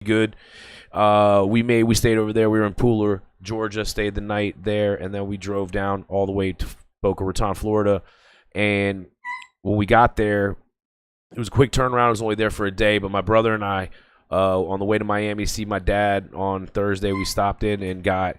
good. We stayed over there. We were in Pooler, Georgia, stayed the night there, and then we drove down all the way to Boca Raton, Florida. And when we got there, it was a quick turnaround. I was only there for a day, but my brother and I, on the way to Miami to see my dad on Thursday, we stopped in and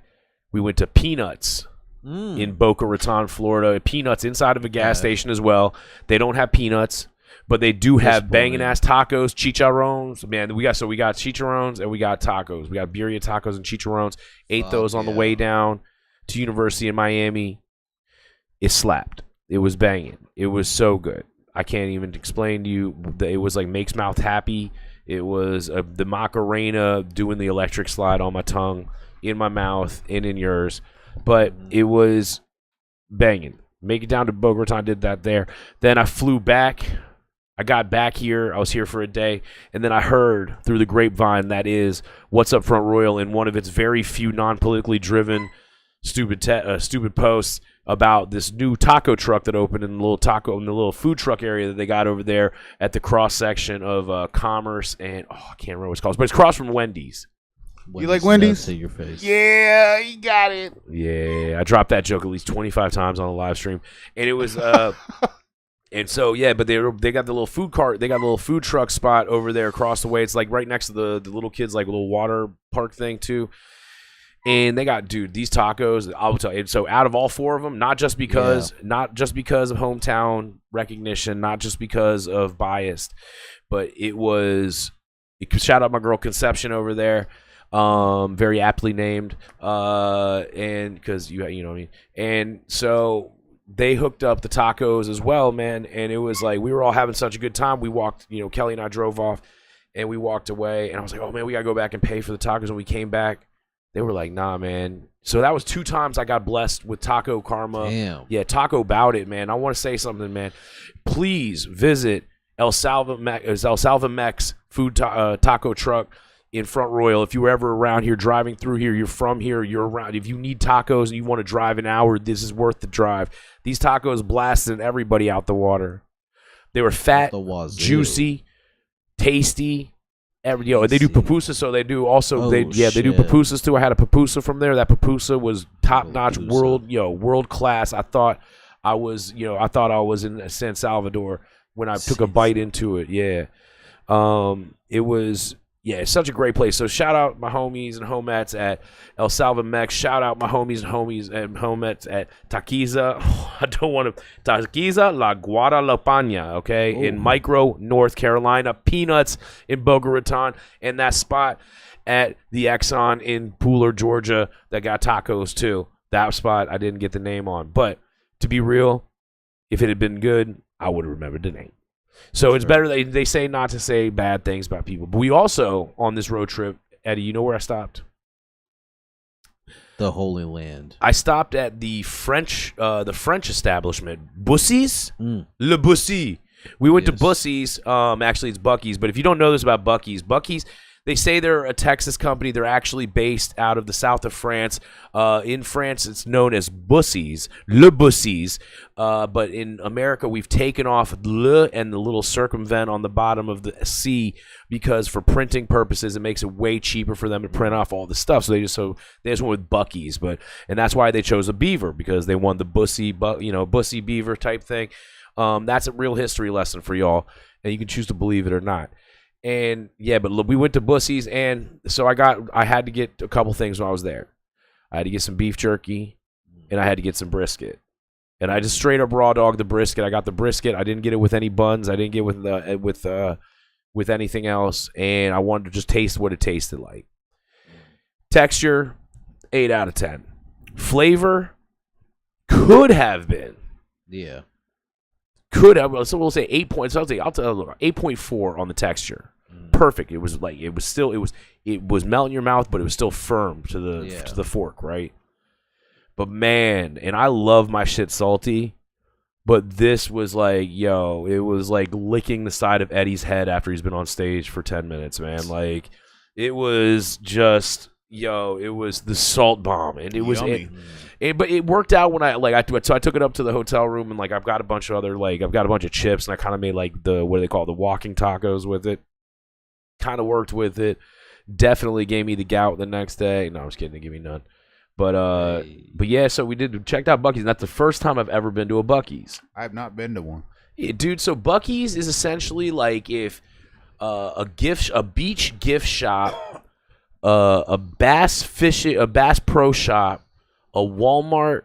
we went to Peanuts in Boca Raton, Florida. Peanuts inside of a gas station as well. They don't have peanuts, but they do have banging ass tacos, chicharrones. Man, we got chicharrones and we got tacos. We got birria tacos and chicharrones. Ate those on the way down to University in Miami. It slapped. It was banging. It was so good. I can't even explain to you. It was like makes mouth happy. It was the Macarena doing the electric slide on my tongue, in my mouth, and in yours. But it was banging. Make it down to Boca Raton, did that there. Then I flew back. I got back here. I was here for a day. And then I heard through the grapevine that is What's Up Front Royal in one of its very few non-politically driven stupid posts about this new taco truck that opened in the little food truck area that they got over there at the cross section of Commerce and I can't remember what it's called, but it's across from Wendy's. You like Wendy's? To your face. Yeah, you got it. Yeah, I dropped that joke at least 25 times on the live stream, and it was and so yeah, but they got the little food cart, they got a little food truck spot over there across the way. It's like right next to the little kids like little water park thing too. And they got, dude, these tacos, I'll tell you. So out of all four of them, not just because of hometown recognition, not just because of bias, but shout out my girl Conception over there, very aptly named, and because you know what I mean. And so they hooked up the tacos as well, man. And it was like we were all having such a good time. We walked, Kelly and I drove off, and we walked away, and I was like, oh man, we gotta go back and pay for the tacos. And we came back. They were like, nah, man. So that was 2 times I got blessed with taco karma. Damn. Yeah, taco about it, man. I want to say something, man. Please visit El Salvamex food taco truck in Front Royal. If you were ever around here, driving through here, you're from here, you're around. If you need tacos and you want to drive an hour, this is worth the drive. These tacos blasted everybody out the water. They were fat, juicy, tasty. They do pupusas, so they do also they do pupusas too. I had a pupusa from there. That pupusa was top notch, world class. I thought I was in San Salvador when I took a bite into it. Yeah, it was it's such a great place. So shout out my homies and homettes at El Salvamex. Shout out my homies and homettes at Taquiza. I don't want to Taquiza La Guadalupana, okay, in Micro, North Carolina. Peanuts in Boca Raton, and that spot at the Exxon in Pooler, Georgia, that got tacos too. That spot I didn't get the name on, but to be real, if it had been good, I would have remembered the name. So it's better they say not to say bad things about people. But we also, on this road trip, Eddie, you know where I stopped? The Holy Land. I stopped at the French establishment, Bussy's. Le Bussy. We went to Bussy's. Actually, it's Buc-ee's. But if you don't know this about Buc-ee's, they say they're a Texas company. They're actually based out of the south of France. In France, it's known as Bussy's, Le Bussy's. But in America, we've taken off le and the little circumvent on the bottom of the C because for printing purposes, it makes it way cheaper for them to print off all the stuff. So they just went with Buc-ee's, and that's why they chose a beaver, because they won the Bussy beaver type thing. That's a real history lesson for y'all, and you can choose to believe it or not. And but look, we went to Bussy's, and so I had to get a couple things when I was there. I had to get some beef jerky, and I had to get some brisket. And I just straight up raw dog the brisket. I got the brisket. I didn't get it with any buns. I didn't get with anything else. And I wanted to just taste what it tasted like. Texture, 8 out of 10. Flavor, could have been. Yeah. Could have, so we'll say 8 points. I'll tell you 8.4 on the texture. Perfect. It was melt in your mouth, but it was still firm to the fork, right? But man, and I love my shit salty, but this was like, it was like licking the side of Eddie's head after he's been on stage for 10 minutes, man. Like, it was just, it was the salt bomb, and it was but it worked out when I took it up to the hotel room, and like I've got a bunch of chips, and I kind of made like the, what do they call it, the walking tacos with it. Kind of worked with it. Definitely gave me the gout the next day. No, I was kidding. They gave me none. But yeah, so we checked out Buc-ee's, and that's the first time I've ever been to a Buc-ee's. I have not been to one. Yeah, dude, so Buc-ee's is essentially like if a beach gift shop, a Bass Pro Shop, a Walmart,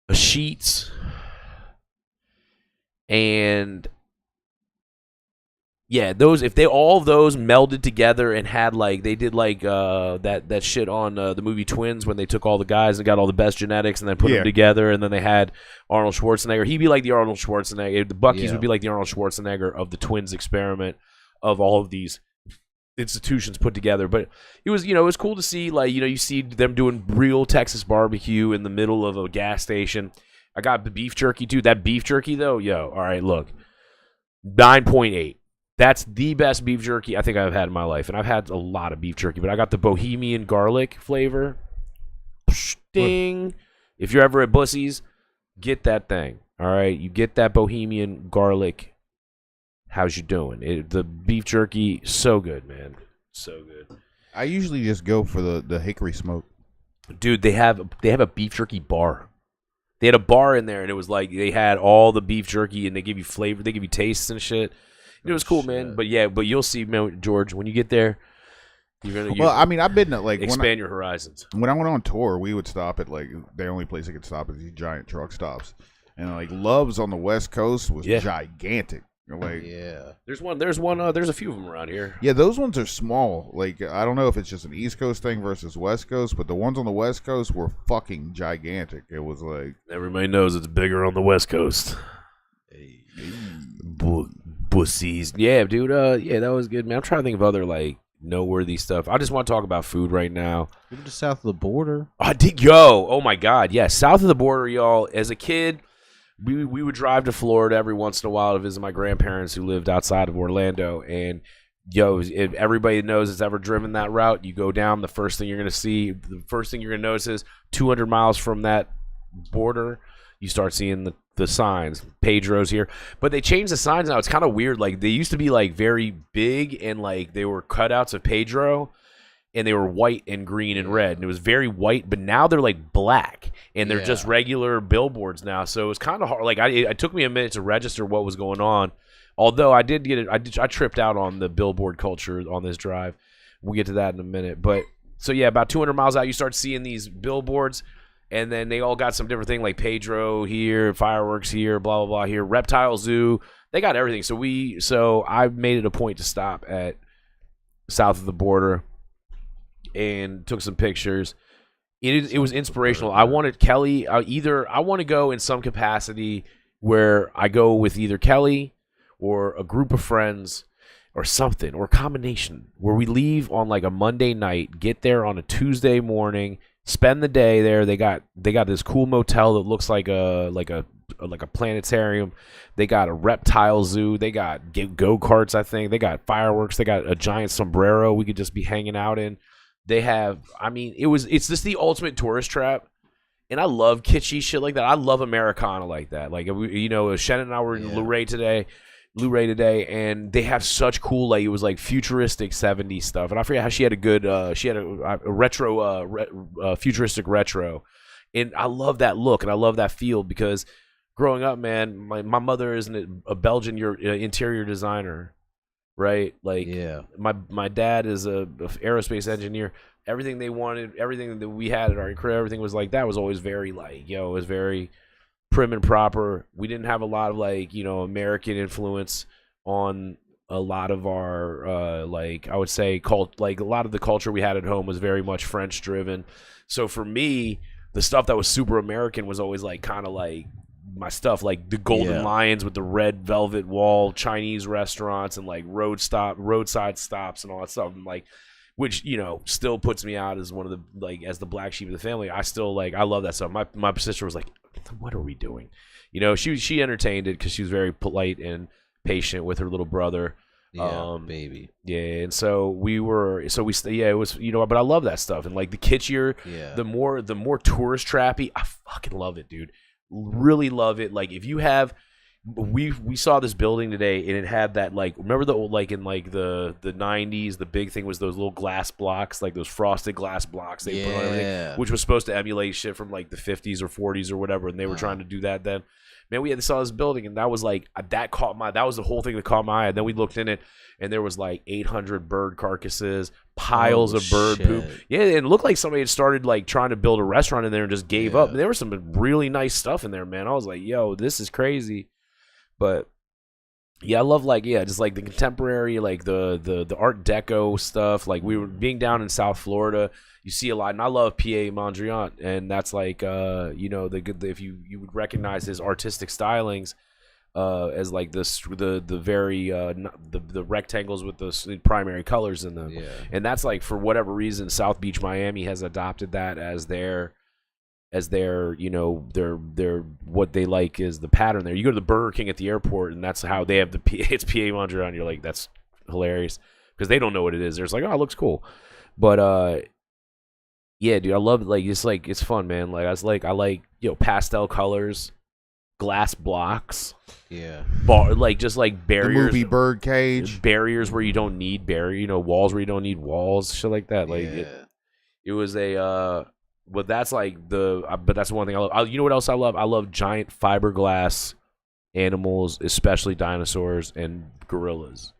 a Sheetz, and yeah, all of those melded together and had like they did like that shit on the movie Twins when they took all the guys and got all the best genetics and then put them together, and then they had Arnold Schwarzenegger. He'd be like the Arnold Schwarzenegger. The Buc-ee's would be like the Arnold Schwarzenegger of the Twins experiment of all of these institutions put together. But it was cool to see, like, you see them doing real Texas barbecue in the middle of a gas station. I got the beef jerky too. That beef jerky though, all right, look, 9.8. That's the best beef jerky I think I've had in my life. And I've had a lot of beef jerky, but I got the Bohemian garlic flavor. Ding. If you're ever at Bussy's, get that thing. All right? You get that Bohemian garlic. How's you doing? The beef jerky, so good, man. So good. I usually just go for the hickory smoke. Dude, they have a beef jerky bar. They had a bar in there, and it was like they had all the beef jerky, and they give you flavor. They give you tastes and shit. It was cool, man. But you'll see, man, George, when you get there, I've been to, like, expand your horizons. When I went on tour, we would stop at, like, the only place I could stop is these giant truck stops, and like Love's on the West Coast was gigantic. Like, there's a few of them around here. Yeah, those ones are small. Like, I don't know if it's just an East Coast thing versus West Coast, but the ones on the West Coast were fucking gigantic. It was like, everybody knows it's bigger on the West Coast. Bussies. Yeah, dude. That was good, man. I'm trying to think of other, like, noteworthy stuff. I just want to talk about food right now. You were just south of the border. Oh my God, yeah, south of the border, y'all. As a kid, we would drive to Florida every once in a while to visit my grandparents who lived outside of Orlando. And if everybody knows has ever driven that route, you go down. The first thing you're gonna notice is 200 miles from that border, you start seeing the signs. Pedro's here, but they changed the signs now. It's kind of weird. Like, they used to be like very big and like they were cutouts of Pedro, and they were white and green and red, and it was very white. But now they're like black, and they're just regular billboards now. So it was kind of hard. Like, it took me a minute to register what was going on. Although I did get it, I tripped out on the billboard culture on this drive. We'll get to that in a minute. But so yeah, about 200 miles out, you start seeing these billboards. And then they all got some different thing, like Pedro here, fireworks here, blah, blah, blah here, reptile zoo. They got everything. So I made it a point to stop at south of the border and took some pictures. It was inspirational. I wanted Kelly, I want to go in some capacity where I go with either Kelly or a group of friends or something, or a combination, where we leave on like a Monday night, get there on a Tuesday morning, spend the day there. They got this cool motel that looks like a planetarium. They got a reptile zoo. They got go-karts, I think. They got fireworks. They got a giant sombrero we could just be hanging out in. They have, it's just the ultimate tourist trap. And I love kitschy shit like that. I love Americana like that. Like, Shannon and I were in Luray today, and they have such cool, like, it was like futuristic 70s stuff. And I forget how she had a retro, futuristic retro. And I love that look and I love that feel, because growing up, man, my mother is a Belgian interior designer, right? Like, my dad is a aerospace engineer. Everything they wanted, everything that we had at our crib, everything was like that. Was always very like, it was very prim and proper. We didn't have a lot of like, American influence on a lot of our like, I would say like a lot of the culture we had at home was very much French driven. So for me, the stuff that was super American was always like kind of like my stuff, like the Golden Lions with the red velvet wall, Chinese restaurants, and like roadside stops and all that stuff, and like, which, still puts me out as one of the, like, as the black sheep of the family. I still, like, I love that stuff. My sister was like, what are we doing? She entertained it because she was very polite and patient with her little brother. Baby. Yeah, and so it was, but I love that stuff. And like the kitschier, the more tourist trappy, I fucking love it, dude. Really love it. Like, if you have we saw this building today, and it had that like remember the old like in like the 90s, the big thing was those little glass blocks, like those frosted glass blocks they put on everything, which was supposed to emulate shit from like the 50s or 40s or whatever, and they were trying to do that then. Man, we saw this building, and that was like that was the whole thing that caught my eye. And then we looked in it, and there was like 800 bird carcasses, piles of bird poop. Yeah, and it looked like somebody had started like trying to build a restaurant in there and just gave up. And there was some really nice stuff in there, man. I was like, yo, this is crazy. But yeah, I love just like the contemporary, like the Art Deco stuff. Like we were being down in South Florida, you see a lot, and I love P.A. Mondrian, and that's like if you would recognize his artistic stylings as like the very the rectangles with the primary colors in them, and that's like for whatever reason South Beach, Miami has adopted that as their their what they like is the pattern there. You go to the Burger King at the airport, and that's how they have it's P.A. Mondrian. You're like, that's hilarious because they don't know what it is. They're just like, oh, it looks cool. But yeah, dude, I love it's fun, man. Like I like pastel colors, glass blocks, just like barriers, the movie Birdcage, barriers where you don't need walls where you don't need walls, shit like that. Like it was a. But that's like but that's the one thing I love. You know what else I love? I love giant fiberglass animals, especially dinosaurs and gorillas.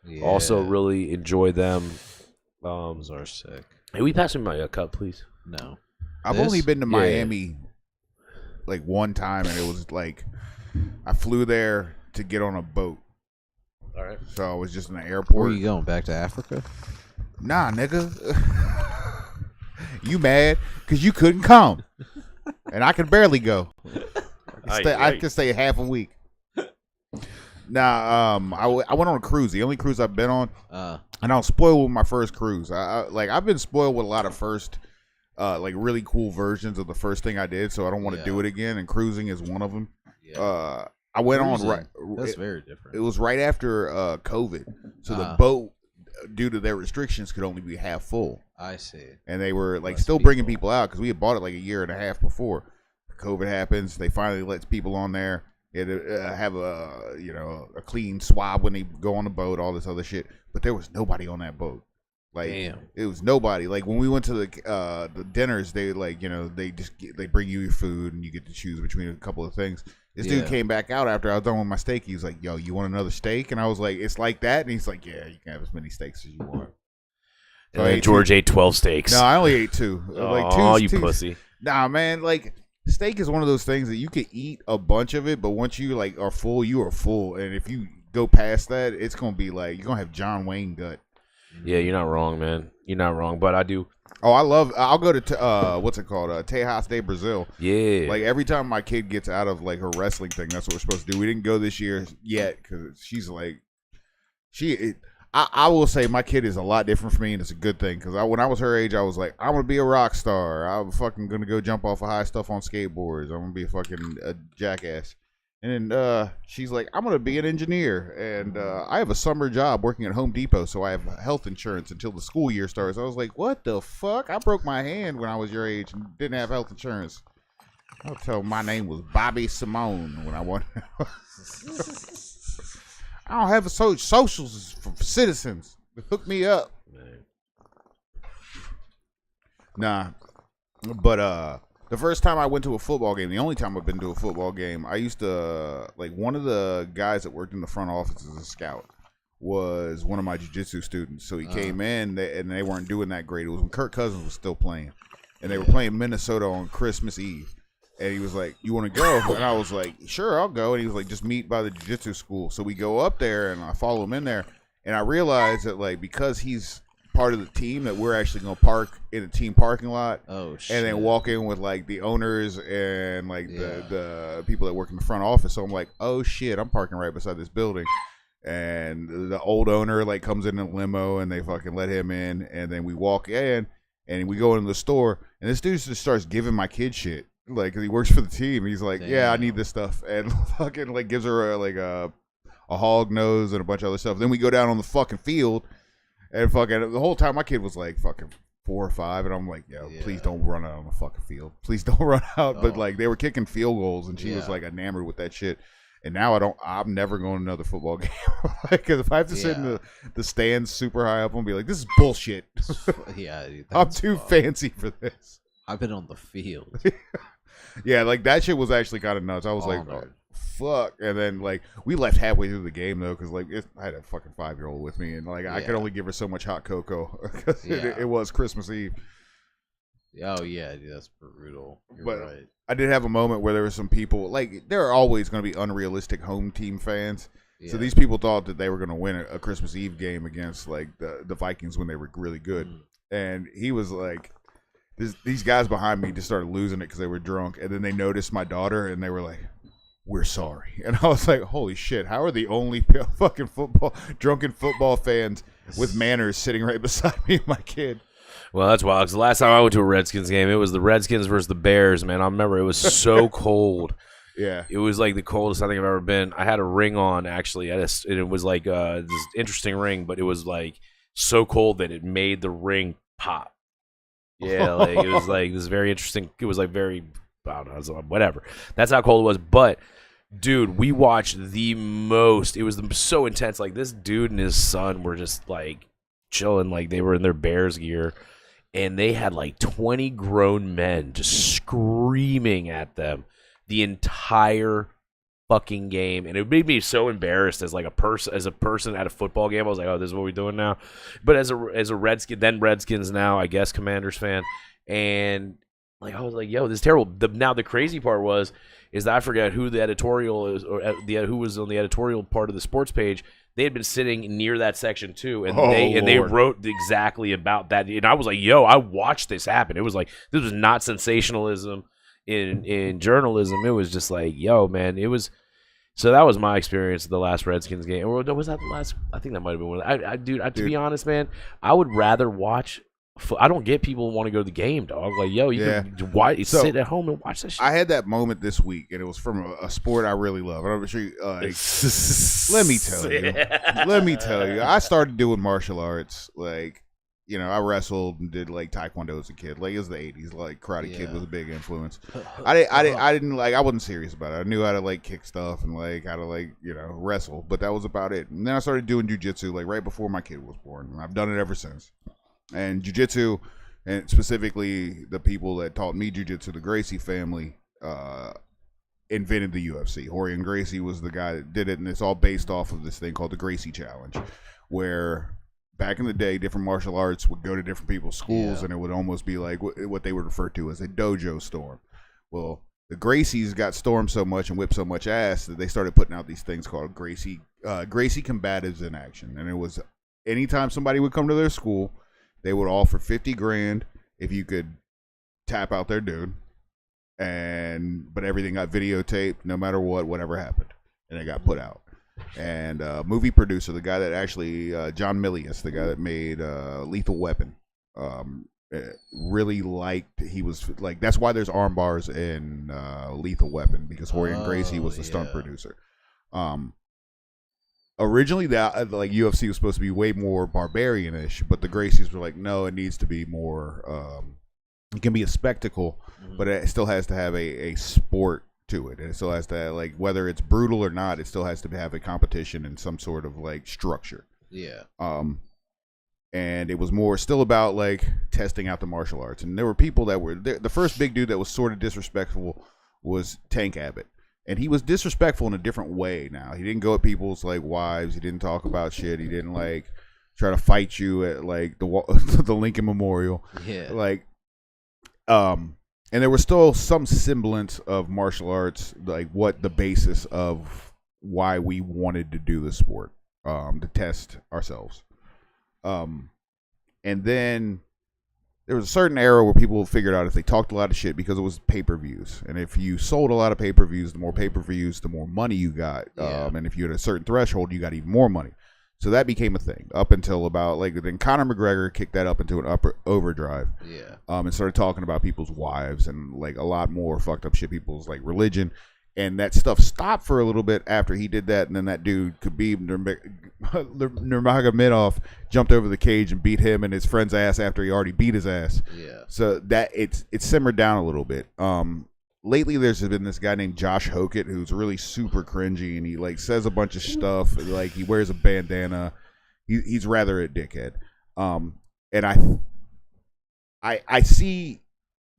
Yeah. Also, really enjoy them. Those are sick. Hey, we pass me my cup, please? No. I've only been to Miami like one time, and it was like I flew there to get on a boat. All right. So I was just in the airport. Where are you going? Back to Africa? Nah, nigga. You mad because you couldn't come, and I could barely go. I could stay half a week. Nah, I went on a cruise. The only cruise I've been on, and I was spoiled with my first cruise. I've been spoiled with a lot of first, like really cool versions of the first thing I did. So I don't want to do it again. And cruising is one of them. Yeah. I went cruising, That's very different. It was right after COVID, so the boat, due to their restrictions, could only be half full. I see. And they were like still bringing people out because we had bought it like a year and a half before COVID happens. They finally let people on there. They had to have a clean swab when they go on the boat, all this other shit. But there was nobody on that boat. Like, damn. It was nobody. Like when we went to the dinners, they they bring you your food and you get to choose between a couple of things. This dude came back out after I was done with my steak. He was like, "Yo, you want another steak?" And I was like, "It's like that." And he's like, "Yeah, you can have as many steaks as you want." So George ate 12 steaks. No, I only ate 2. Oh, you pussy. Nah, man, like steak is one of those things that you can eat a bunch of it, but once you like are full, you are full. And if you go past that, it's gonna be like you're gonna have John Wayne gut. Yeah, you're not wrong, man. You're not wrong, but I do. Oh, I'll go to what's it called? Tejas de Brazil. Yeah. Like every time my kid gets out of like her wrestling thing, that's what we're supposed to do. We didn't go this year yet because she's like, I will say my kid is a lot different from me, and it's a good thing because when I was her age, I was like, I'm gonna be a rock star. I'm fucking gonna go jump off of high stuff on skateboards. I'm gonna be a fucking jackass. And then she's like, I'm going to be an engineer. And I have a summer job working at Home Depot, so I have health insurance until the school year starts. I was like, what the fuck? I broke my hand when I was your age and didn't have health insurance. I'll tell my name was Bobby Simone when I won. I don't have a socials for citizens. Hook me up. Nah. But, the first time I went to a football game, the only time I've been to a football game, I used to, like, one of the guys that worked in the front office as a scout was one of my jiu-jitsu students. So he came in, and they weren't doing that great. It was when Kirk Cousins was still playing. And they were playing Minnesota on Christmas Eve. And he was like, you want to go? And I was like, sure, I'll go. And he was like, just meet by the jiu-jitsu school. So we go up there, and I follow him in there. And I realized that, like, because he's part of the team, that we're actually going to park in a team parking lot. Oh, shit. And then walk in with, like, the owners and, like, the people that work in the front office. So I'm like, oh, shit, I'm parking right beside this building. And the old owner, like, comes in a limo, and they fucking let him in. And then we walk in, and we go into the store. And this dude just starts giving my kid shit. Like, 'cause he works for the team. He's like, yeah, I need this stuff. And fucking, like, gives her, a hog nose and a bunch of other stuff. Then we go down on the fucking field. And fucking, the whole time my kid was, like, fucking 4 or 5. And I'm like, yo, please don't run out on the fucking field. Please don't run out. But, like, they were kicking field goals. And she was, like, enamored with that shit. And now I'm never going to another football game. Because if I have to sit in the stands super high up and be like, this is bullshit. Yeah, dude, I'm too fancy for this. I've been on the field. Yeah, like that shit was actually kind of nuts. I was like, oh, fuck. And then like we left halfway through the game though, because like I had a fucking 5-year-old with me, and like I could only give her so much hot cocoa because it was Christmas Eve. Oh yeah, dude, that's brutal. You're but right. I did have a moment where there were some people, like there are always going to be unrealistic home team fans. Yeah. So these people thought that they were going to win a Christmas Eve game against like the Vikings when they were really good. And he was like, these guys behind me just started losing it because they were drunk. And then they noticed my daughter and they were like, we're sorry. And I was like, holy shit, how are the only fucking drunken football fans with manners sitting right beside me and my kid? Well, that's wild. Because the last time I went to a Redskins game, it was the Redskins versus the Bears, man. I remember it was so cold. Yeah. It was like the coldest I think I've ever been. I had a ring on, actually. And it was like this interesting ring, but it was like so cold that it made the ring pop. Yeah, like it was like this very interesting. It was like very, I don't know, whatever. That's how cold it was. But, dude, we watched the most. It was so intense. Like this dude and his son were just like chilling. Like they were in their Bears gear. And they had like 20 grown men just screaming at them the entire fucking game, and it made me so embarrassed as a person at a football game. I was like, oh, this is what we're doing now. But as a Redskins now, I guess Commanders fan, and like I was like, yo, this is terrible. Now the crazy part is that I forget who the editorial is, or who was on the editorial part of the sports page. They had been sitting near that section too, and they wrote exactly about that. And I was like, yo, I watched this happen. It was like, this was not sensationalism in journalism. It was just like, yo, man, it was. So that was my experience of the last Redskins game. Or was that the last? I think that might have been one. Dude, to be honest, man, I would rather watch. I don't get people who want to go to the game, dog. Like, yo, sit at home and watch that shit. I had that moment this week, and it was from a sport I really love. I'm sure. Let me tell you. I started doing martial arts. Like, you know, I wrestled and did like taekwondo as a kid. Like it was the '80s. Like Karate Kid was a big influence. I didn't like. I wasn't serious about it. I knew how to like kick stuff and like how to like wrestle, but that was about it. And then I started doing jujitsu like right before my kid was born, and I've done it ever since. And jiu-jitsu, and specifically the people that taught me jiu-jitsu, the Gracie family, invented the UFC. Rorion Gracie was the guy that did it, and it's all based off of this thing called the Gracie Challenge, where back in the day, different martial arts would go to different people's schools, and it would almost be like what they would refer to as a dojo storm. Well, the Gracies got stormed so much and whipped so much ass that they started putting out these things called Gracie Combatives in Action. And it was anytime somebody would come to their school, they would offer $50,000 if you could tap out their dude, but everything got videotaped, no matter whatever happened, and it got put out. And movie producer, the guy that actually John Milius, the guy that made Lethal Weapon, really liked. He was like, that's why there's arm bars in Lethal Weapon, because Rorion Gracie was the stunt producer. Originally, that like UFC was supposed to be way more barbarian-ish, but the Gracies were like, no, it needs to be more. It can be a spectacle, but it still has to have a sport to it. And it still has to, like, whether it's brutal or not, it still has to have a competition and some sort of like structure. Yeah. And it was still about like testing out the martial arts. And there were people that were the first big dude that was sort of disrespectful was Tank Abbott. And he was disrespectful in a different way now. He didn't go at people's like wives. He didn't talk about shit. He didn't like try to fight you at like the Lincoln Memorial. Yeah. Like, and there was still some semblance of martial arts, like what the basis of why we wanted to do the sport, to test ourselves. And then there was a certain era where people figured out if they talked a lot of shit, because it was pay-per-views. And if you sold a lot of pay-per-views, the more pay-per-views, the more money you got. Yeah. And if you had a certain threshold, you got even more money. So that became a thing up until about like, then Conor McGregor kicked that up into an upper overdrive. Yeah. And started talking about people's wives and like a lot more fucked up shit, people's like religion. And that stuff stopped for a little bit after he did that, and then that dude, Khabib Nurmagomedov, jumped over the cage and beat him and his friend's ass after he already beat his ass. Yeah. So that it simmered down a little bit. lately there's been this guy named Josh Hokett who's really super cringy, and he like says a bunch of stuff. Like he wears a bandana. He's rather a dickhead. And I see,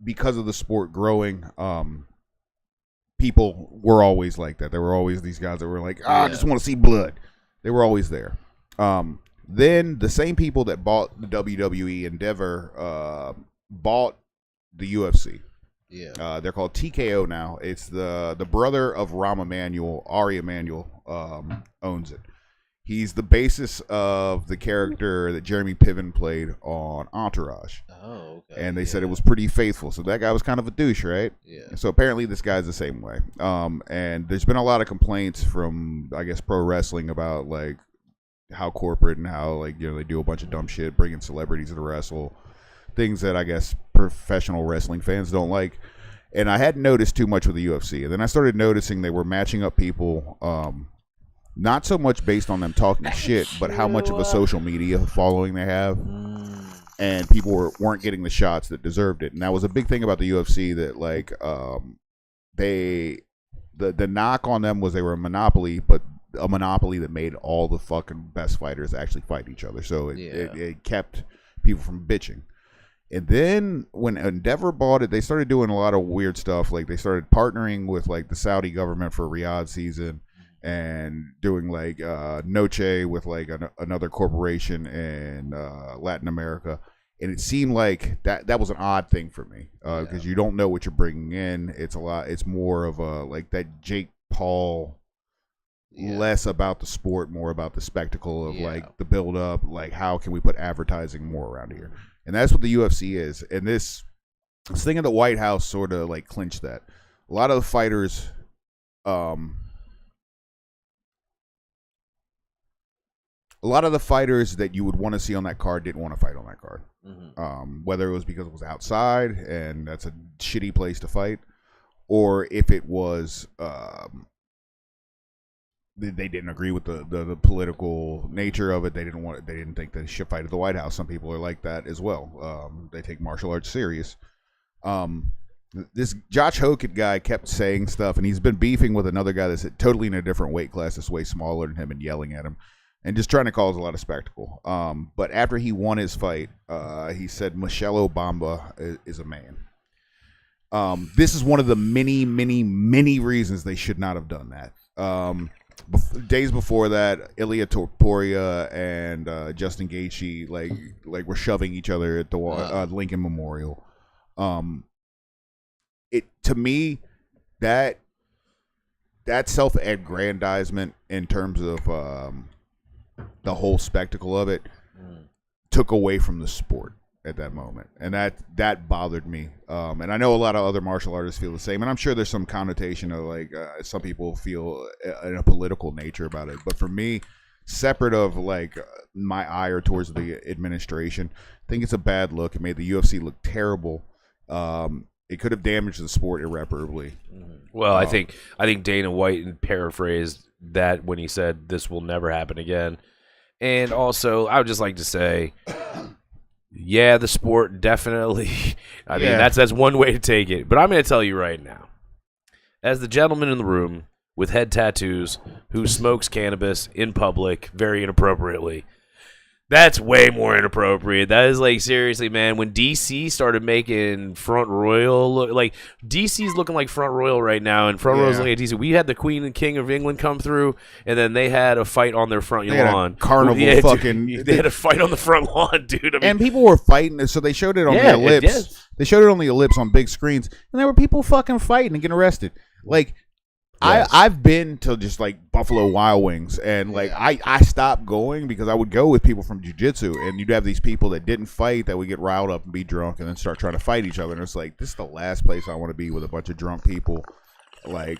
because of the sport growing, people were always like that. There were always these guys that were like, I just want to see blood. They were always there. Then the same people that bought the WWE Endeavor bought the UFC. Yeah. They're called TKO now. It's the brother of Rahm Emanuel. Ari Emanuel owns it. He's the basis of the character that Jeremy Piven played on Entourage. Oh, okay. And they said it was pretty faithful. So that guy was kind of a douche, right? Yeah. So apparently this guy's the same way. And there's been a lot of complaints from, I guess, pro wrestling about like how corporate and how like, you know, they do a bunch of dumb shit, bringing celebrities to wrestle, things that I guess professional wrestling fans don't like. And I hadn't noticed too much with the UFC. And then I started noticing they were matching up people, not so much based on them talking shit, but how much of a social media following they have. And people weren't getting the shots that deserved it. And that was a big thing about the UFC, that like the knock on them was they were a monopoly, but a monopoly that made all the fucking best fighters actually fight each other. So it kept people from bitching. And then when Endeavor bought it, they started doing a lot of weird stuff. Like they started partnering with like the Saudi government for Riyadh season, and doing like Noche with like another corporation in Latin America. And it seemed like that was an odd thing for me, because you don't know what you're bringing in. It's more of a like that Jake Paul, less about the sport, more about the spectacle of like the build up, like how can we put advertising more around here. And that's what the UFC is. And this thing in the White House sort of like clinched that. A lot of the fighters, that you would want to see on that card didn't want to fight on that card. Whether it was because it was outside and that's a shitty place to fight, or if it was they didn't agree with the political nature of it. They didn't think they should fight at the White House. Some people are like that as well. They take martial arts serious. This Josh Hokett guy kept saying stuff, and he's been beefing with another guy that's totally in a different weight class, that's way smaller than him, and yelling at him and just trying to cause a lot of spectacle. But after he won his fight, he said Michelle Obama is a man. This is one of the many, many, many reasons they should not have done that. Days before that, Ilya Topuria and Justin Gaethje like were shoving each other at the Lincoln Memorial. To me, that self-aggrandizement in terms of the whole spectacle of it took away from the sport at that moment, and that bothered me. And I know a lot of other martial artists feel the same, and I'm sure there's some connotation of like some people feel in a political nature about it. But for me, separate of like my ire towards the administration, I think it's a bad look. It made the UFC look terrible. It could have damaged the sport irreparably. Well, I think Dana White paraphrased that when he said this will never happen again. And also, I would just like to say, yeah, the sport definitely. I mean, that's one way to take it. But I'm going to tell you right now, as the gentleman in the room with head tattoos who smokes cannabis in public very inappropriately, that's way more inappropriate. That is like, seriously, man, when DC started making Front Royal look like DC's looking like Front Royal right now, and Front Royal's looking at DC. We had the Queen and King of England come through, and then they had a fight on their front lawn. Carnival fucking. Dude, they had a fight on the front lawn, dude. I mean, and people were fighting, so they showed it on the ellipse. They showed it on the ellipse on big screens, and there were people fucking fighting and getting arrested. Like, yes. I've been to just like Buffalo Wild Wings, and like I stopped going because I would go with people from jiu-jitsu, and you'd have these people that didn't fight that would get riled up and be drunk and then start trying to fight each other. And it's like, this is the last place I want to be, with a bunch of drunk people like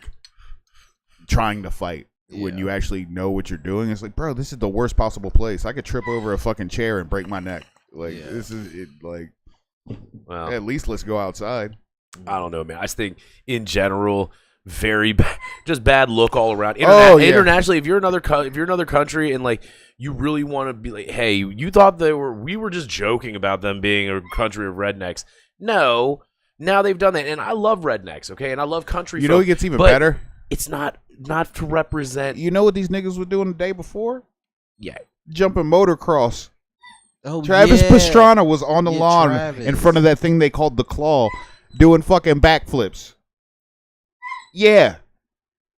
trying to fight when you actually know what you're doing. It's like, bro, this is the worst possible place. I could trip over a fucking chair and break my neck. Like this is it. Like, well, at least let's go outside. I don't know, man. I just think in general, very bad, just bad look all around. Internationally, if you're another country and like you really want to be like, hey, you thought we were just joking about them being a country of rednecks. No, Now they've done that, and I love rednecks, okay, and I love country. You folk, know, it gets even but better. It's not to represent. You know what these niggas were doing the day before? Yeah, Jumping motocross. Oh, Travis yeah. Pastrana was on the lawn Travis. in front of that thing they called the Claw, doing fucking backflips. Yeah,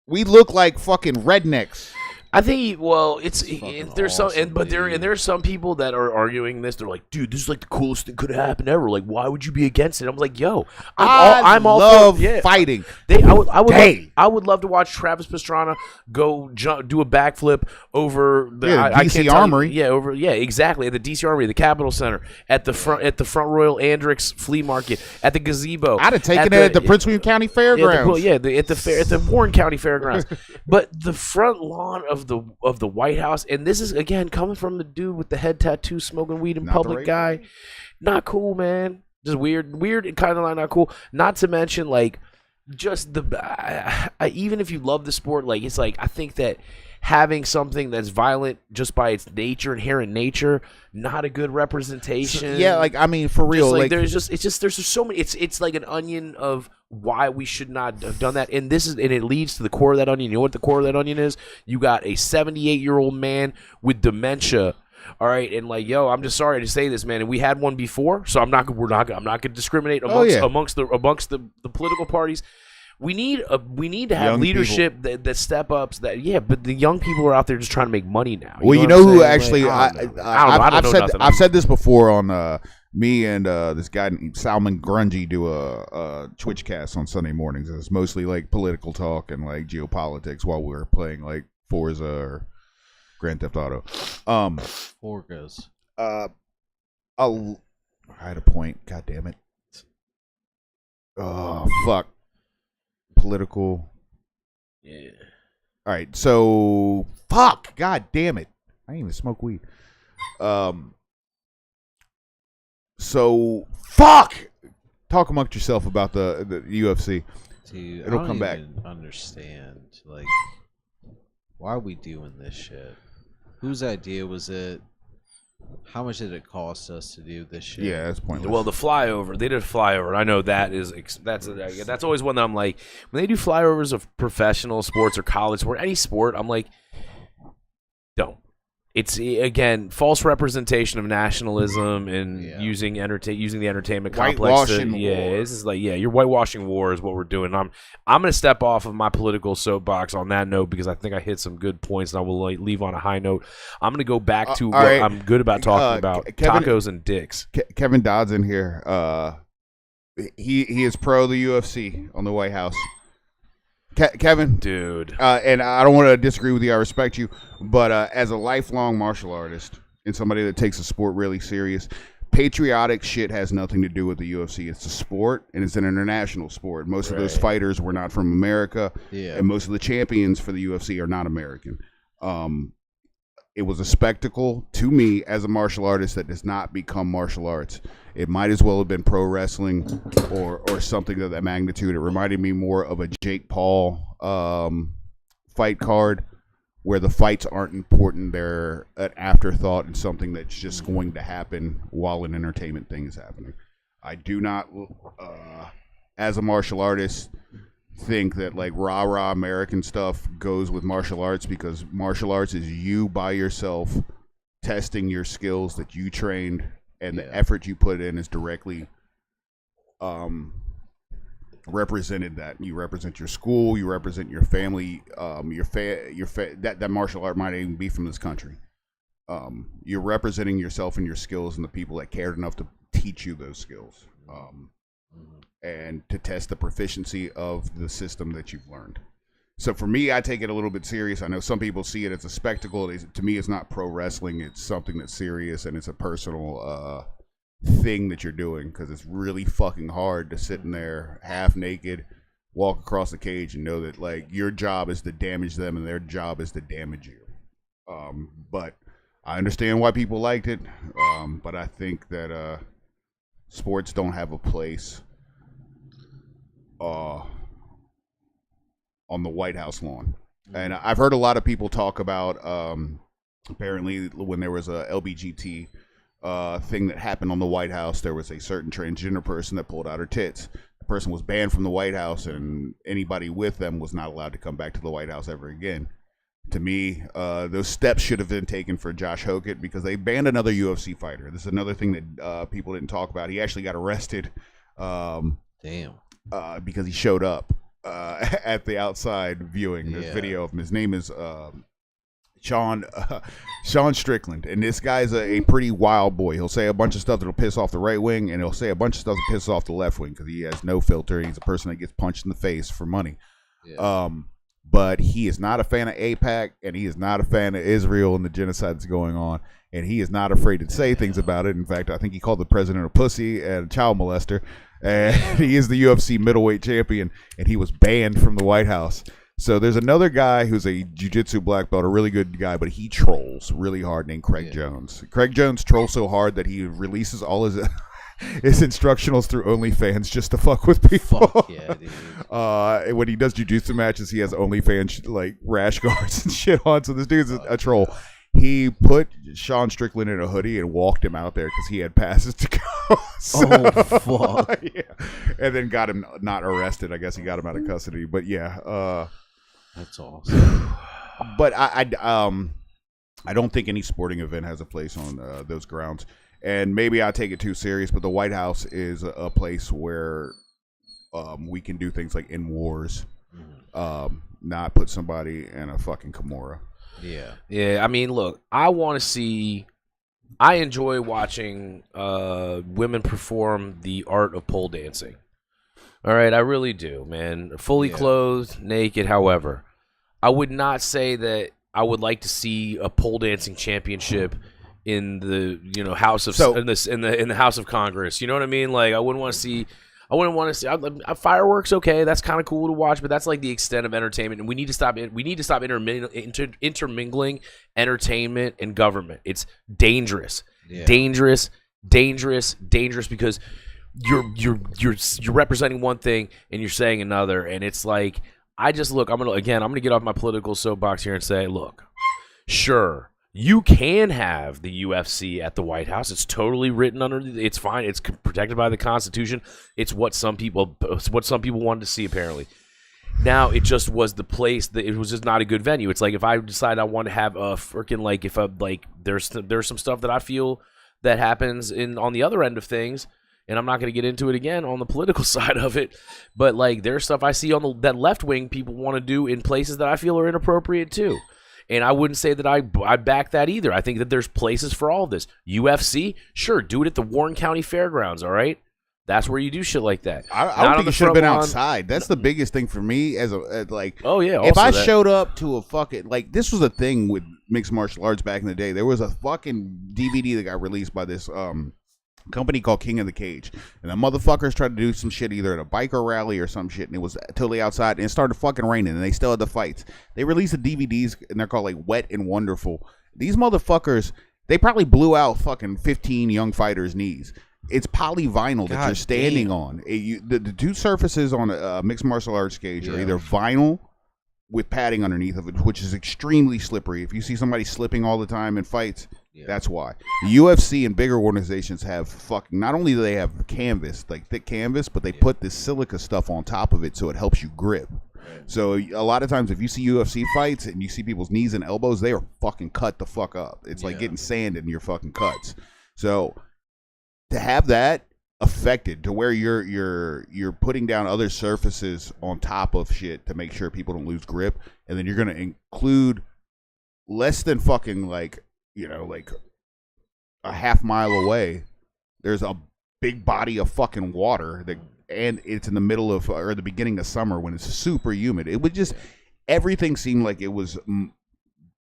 we look like fucking rednecks. I think. Well, fucking there's awesome, there's some people that are arguing this. They're like, dude, this is like the coolest thing could have happened ever. Like, why would you be against it? I'm like, yo, I'm all love for, yeah. fighting. I would love to watch Travis Pastrana go do a backflip over the DC Armory. Exactly, at the DC Armory, the Capitol Center, at the front Royal Andrix Flea Market, at the gazebo. I'd have taken it at the Prince William County Fairgrounds. At the Warren County Fairgrounds. But the front lawn of the White House, and this is again coming from the dude with the head tattoo, smoking weed in public guy. Not cool, man. Just weird and kind of like not cool. Not to mention like just even if you love the sport, like it's like I think that having something that's violent just by its inherent nature, not a good representation. Yeah, like I mean, for real, like there's just so many. It's like an onion of why we should not have done that, and it leads to the core of that onion. You know what the core of that onion is? You got a 78-year-old man with dementia. All right, and like, yo, I'm just sorry to say this, man, and we had one before, so I'm not going to discriminate amongst the political parties. We need to have Young leadership that step ups. But the young people are out there just trying to make money now. You know who actually? I've said this before on me and this guy Salman Grungy do a Twitch cast on Sunday mornings. It's mostly like political talk and like geopolitics while we're playing like Forza or Grand Theft Auto. Forgas. I had a point. God damn it. Oh fuck. Political. Yeah. All right. So fuck. God damn it. I didn't even smoke weed. So fuck. Talk amongst yourself about the UFC. Dude, It'll come back. I don't even understand. Like, why are we doing this shit? Whose idea was it? How much did it cost us to do this shit? Yeah, that's pointless. Well, the flyover, they did a flyover. I know that's always one that I'm like, when they do flyovers of professional sports or college sport, any sport, I'm like, don't. It's again false representation of nationalism and using the entertainment complex. This is like you're whitewashing war is what we're doing. I'm gonna step off of my political soapbox on that note because I think I hit some good points and I will leave on a high note. I'm gonna go back to what right. I'm good about talking about: tacos and dicks. Kevin Dodd's in here. He is pro the UFC on the White House. Kevin, dude, and I don't want to disagree with you. I respect you, but as a lifelong martial artist and somebody that takes the sport really serious, patriotic shit has nothing to do with the UFC. It's a sport, and it's an international sport. Most of those fighters were not from America, and most of the champions for the UFC are not American. It was a spectacle to me as a martial artist that does not become martial arts. It might as well have been pro wrestling or something of that magnitude. It reminded me more of a Jake Paul fight card where the fights aren't important. They're an afterthought and something that's just going to happen while an entertainment thing is happening. I do not, as a martial artist, think that like rah-rah American stuff goes with martial arts, because martial arts is you by yourself testing your skills that you trained, and the effort you put in is directly represented. That you represent your school, you represent your family, that martial art might even be from this country. You're representing yourself and your skills and the people that cared enough to teach you those skills. And to test the proficiency of the system that you've learned. So for me, I take it a little bit serious. I know some people see it as a spectacle. To me, it's not pro wrestling. It's something that's serious, and it's a personal thing that you're doing, because it's really fucking hard to sit in there half naked, walk across the cage, and know that like your job is to damage them and their job is to damage you. But I understand why people liked it, but I think that sports don't have a place on the White House lawn. And I've heard a lot of people talk about apparently when there was a LBGT thing that happened on the White House, there was a certain transgender person that pulled out her tits. person was banned from the White House, and anybody with them was not allowed to come back to the White House ever again. To me, those steps should have been taken for Josh Hokett because they banned another UFC fighter. This is another thing that people didn't talk about. He actually got arrested. Damn. Because he showed up at the outside viewing. There's video of him. His name is Sean Strickland, and this guy's a pretty wild boy. He'll say a bunch of stuff that'll piss off the right wing, and he'll say a bunch of stuff that pisses off the left wing because he has no filter. He's a person that gets punched in the face for money. Yeah. But he is not a fan of AIPAC, and he is not a fan of Israel and the genocide that's going on, and he is not afraid to say things about it. In fact, I think he called the president a pussy and a child molester, and he is the UFC middleweight champion, and he was banned from the White House. So there's another guy who's a jiu-jitsu black belt, a really good guy, but he trolls really hard, named Craig Jones. Craig Jones trolls so hard that he releases all his instructionals through OnlyFans just to fuck with people. Fuck yeah, dude. When he does jiu-jitsu matches, he has OnlyFans like rash guards and shit on. So this dude's a troll. He put Sean Strickland in a hoodie and walked him out there because he had passes to go. So, oh fuck! Yeah. And then got him not arrested. I guess he got him out of custody. But yeah, that's awesome. But I don't think any sporting event has a place on those grounds. And maybe I take it too serious, but the White House is a place where we can do things like in wars, not put somebody in a fucking Kimura. Yeah. Yeah, I mean, look, I enjoy watching women perform the art of pole dancing. All right, I really do, man. Fully clothed, naked, however. I would not say that I would like to see a pole dancing championship in the House of in the House of Congress. You know what I mean? Like I wouldn't want to see fireworks. Okay, that's kind of cool to watch, but that's like the extent of entertainment, and we need to stop intermingling entertainment and government. It's dangerous, dangerous because you're representing one thing and you're saying another, and it's like I'm gonna get off my political soapbox here and say, look, sure. You can have the UFC at the White House. It's totally written under. It's fine. It's protected by the Constitution. It's what some people wanted to see. Apparently, now it just was the place that it was just not a good venue. It's like if I decide I want to have a freaking there's some stuff that I feel that happens on the other end of things, and I'm not going to get into it again on the political side of it. But like there's stuff I see on that left wing people want to do in places that I feel are inappropriate too. And I wouldn't say that I back that either. I think that there's places for all of this. UFC, sure, do it at the Warren County Fairgrounds, all right? That's where you do shit like that. I don't think it should have been outside. That's the biggest thing for me oh, yeah. If I showed up to a fucking, like, this was a thing with mixed martial arts back in the day. There was a fucking DVD that got released by this company called King of the Cage, and the motherfuckers tried to do some shit either at a biker rally or some shit, and it was totally outside, and it started fucking raining, and they still had the fights. They released the DVDs, and they're called like Wet and Wonderful. These motherfuckers, they probably blew out fucking 15 young fighters' knees. It's polyvinyl that you're standing on. The two surfaces on a mixed martial arts cage are either vinyl with padding underneath of it, which is extremely slippery. If you see somebody slipping all the time in fights, that's why. The UFC and bigger organizations have not only do they have canvas, like thick canvas, but they put this silica stuff on top of it so it helps you grip. So a lot of times if you see UFC fights and you see people's knees and elbows, they are fucking cut the fuck up. It's like getting sand in your fucking cuts. So to have that affected to where you're putting down other surfaces on top of shit to make sure people don't lose grip, and then you're going to include less than fucking like a half mile away there's a big body of fucking water and it's in the middle of or the beginning of summer when it's super humid. It would just everything seemed like it was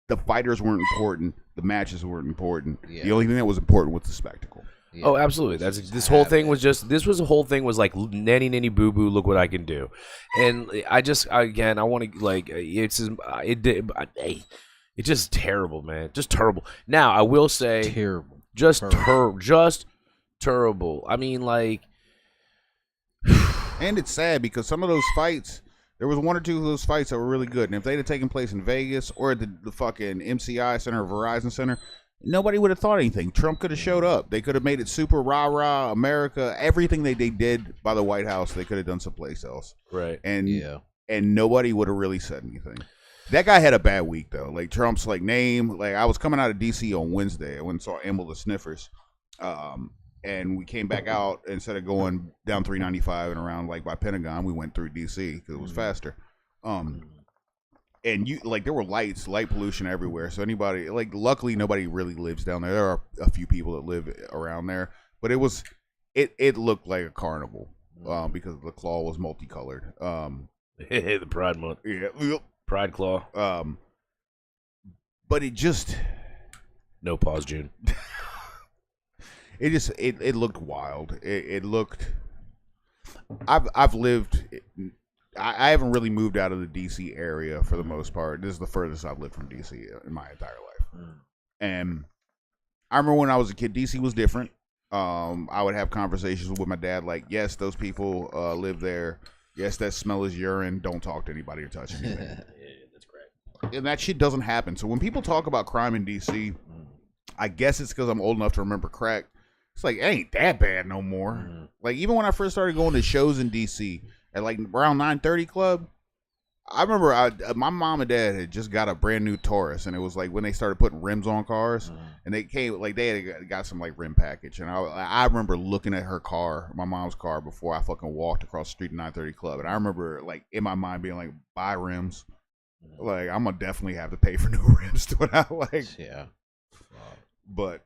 the fighters weren't important, the matches weren't important. The only thing that was important was the spectacle. Oh, absolutely. This whole thing was like nanny boo boo. Look what I can do, and I want to it's just terrible, man. Just terrible. Now I will say terrible. Just terrible. I mean, like, and it's sad because some of those fights, there was one or two of those fights that were really good, and if they'd have taken place in Vegas or at the fucking MCI Center or Verizon Center, nobody would have thought anything. Trump could have showed up. They could have made it super rah-rah America. Everything they did by the White House, they could have done someplace else. Right. And nobody would have really said anything. That guy had a bad week, though. Like, Trump's, like, name. Like, I was coming out of D.C. on Wednesday. I went and saw Amble the Sniffers. And we came back out. Instead of going down 395 and around, like, by Pentagon, we went through D.C. because it was faster. And there were light pollution everywhere. So anybody, like, luckily nobody really lives down there. There are a few people that live around there, but it looked like a carnival because the claw was multicolored. The Pride Month. Yeah. Pride Claw. But it just no pause, June. It looked wild. It looked. I've lived. I haven't really moved out of the DC area for the most part. This is the furthest I've lived from DC in my entire life. And I remember when I was a kid, DC was different. I would have conversations with my dad like, yes, those people live there. Yes, that smell is urine. Don't talk to anybody or touch anything. Yeah, that's correct. And that shit doesn't happen. So when people talk about crime in DC, I guess it's because I'm old enough to remember crack. It's like, it ain't that bad no more. Like, even when I first started going to shows in DC at like around 930 Club, I remember my mom and dad had just got a brand new Taurus, and it was like when they started putting rims on cars, and they came like they had got some like rim package, and I remember looking at her car, my mom's car, before I fucking walked across the street to 930 Club, and I remember like in my mind being like, buy rims, like I'm gonna definitely have to pay for new rims to it out, like but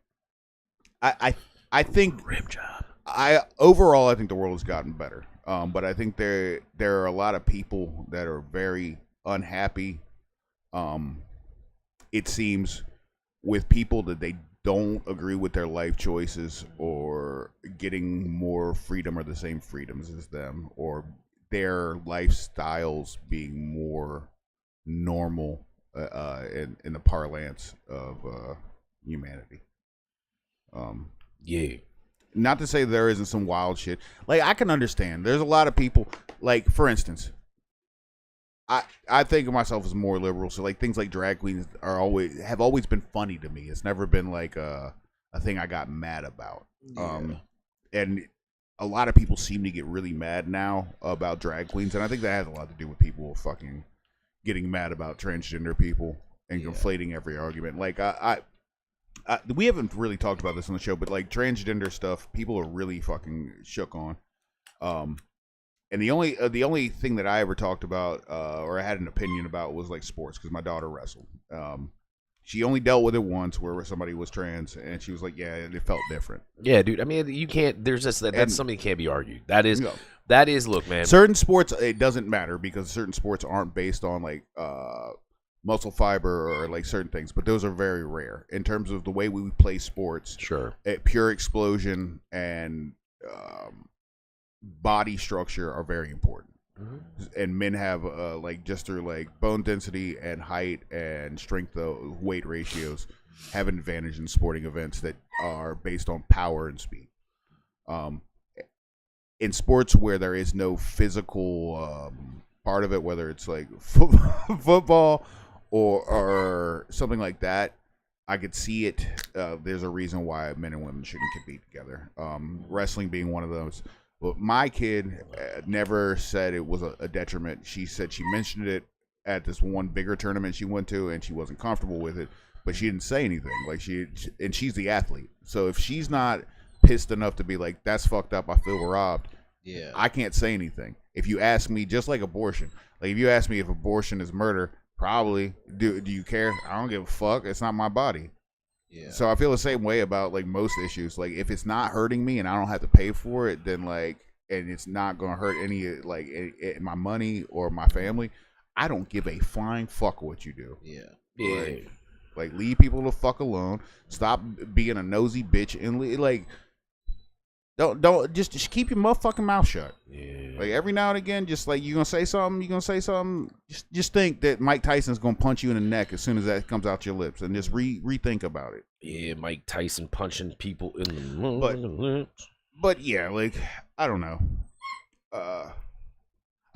I think rim job. Overall I think the world has gotten better. But I think there are a lot of people that are very unhappy. It seems with people that they don't agree with their life choices or getting more freedom or the same freedoms as them, or their lifestyles being more normal in the parlance of humanity. Yeah. Not to say there isn't some wild shit. Like, I can understand. There's a lot of people, like, for instance, I think of myself as more liberal, so like things like drag queens have always been funny to me. It's never been like a thing I got mad about. And a lot of people seem to get really mad now about drag queens, and I think that has a lot to do with people fucking getting mad about transgender people and conflating every argument. Like we haven't really talked about this on the show, but like transgender stuff, people are really fucking shook on. And the only thing that I ever talked about or I had an opinion about was like sports, because my daughter wrestled. She only dealt with it once where somebody was trans, and she was like, yeah, it felt different. Yeah, dude. I mean, you can't. There's just that's something that can't be argued. That is. Look, man. Certain sports, it doesn't matter because certain sports aren't based on like muscle fiber or like certain things, but those are very rare in terms of the way we play sports. Sure. Pure explosion and body structure are very important. And men have like just through like bone density and height and strength weight ratios have an advantage in sporting events that are based on power and speed. In sports where there is no physical part of it, whether it's like football or something like that, I could see it. There's a reason why men and women shouldn't compete together. Wrestling being one of those. But my kid never said it was a detriment. She said she mentioned it at this one bigger tournament she went to, and she wasn't comfortable with it, but she didn't say anything. Like and she's the athlete. So if she's not pissed enough to be like, that's fucked up, I feel robbed, I can't say anything. If you ask me, just like abortion, like if you ask me if abortion is murder, probably. Do you care? I don't give a fuck. It's not my body. Yeah. So I feel the same way about like most issues. Like if it's not hurting me and I don't have to pay for it, then like, and it's not gonna hurt any like my money or my family, I don't give a flying fuck what you do. Yeah. Like leave people the fuck alone. Stop being a nosy bitch and like don't just keep your motherfucking mouth shut. Yeah. Like every now and again, just like you're gonna say something. Just think that Mike Tyson's gonna punch you in the neck as soon as that comes out your lips, and just rethink about it. Yeah, Mike Tyson punching people in the lips. But yeah, like I don't know.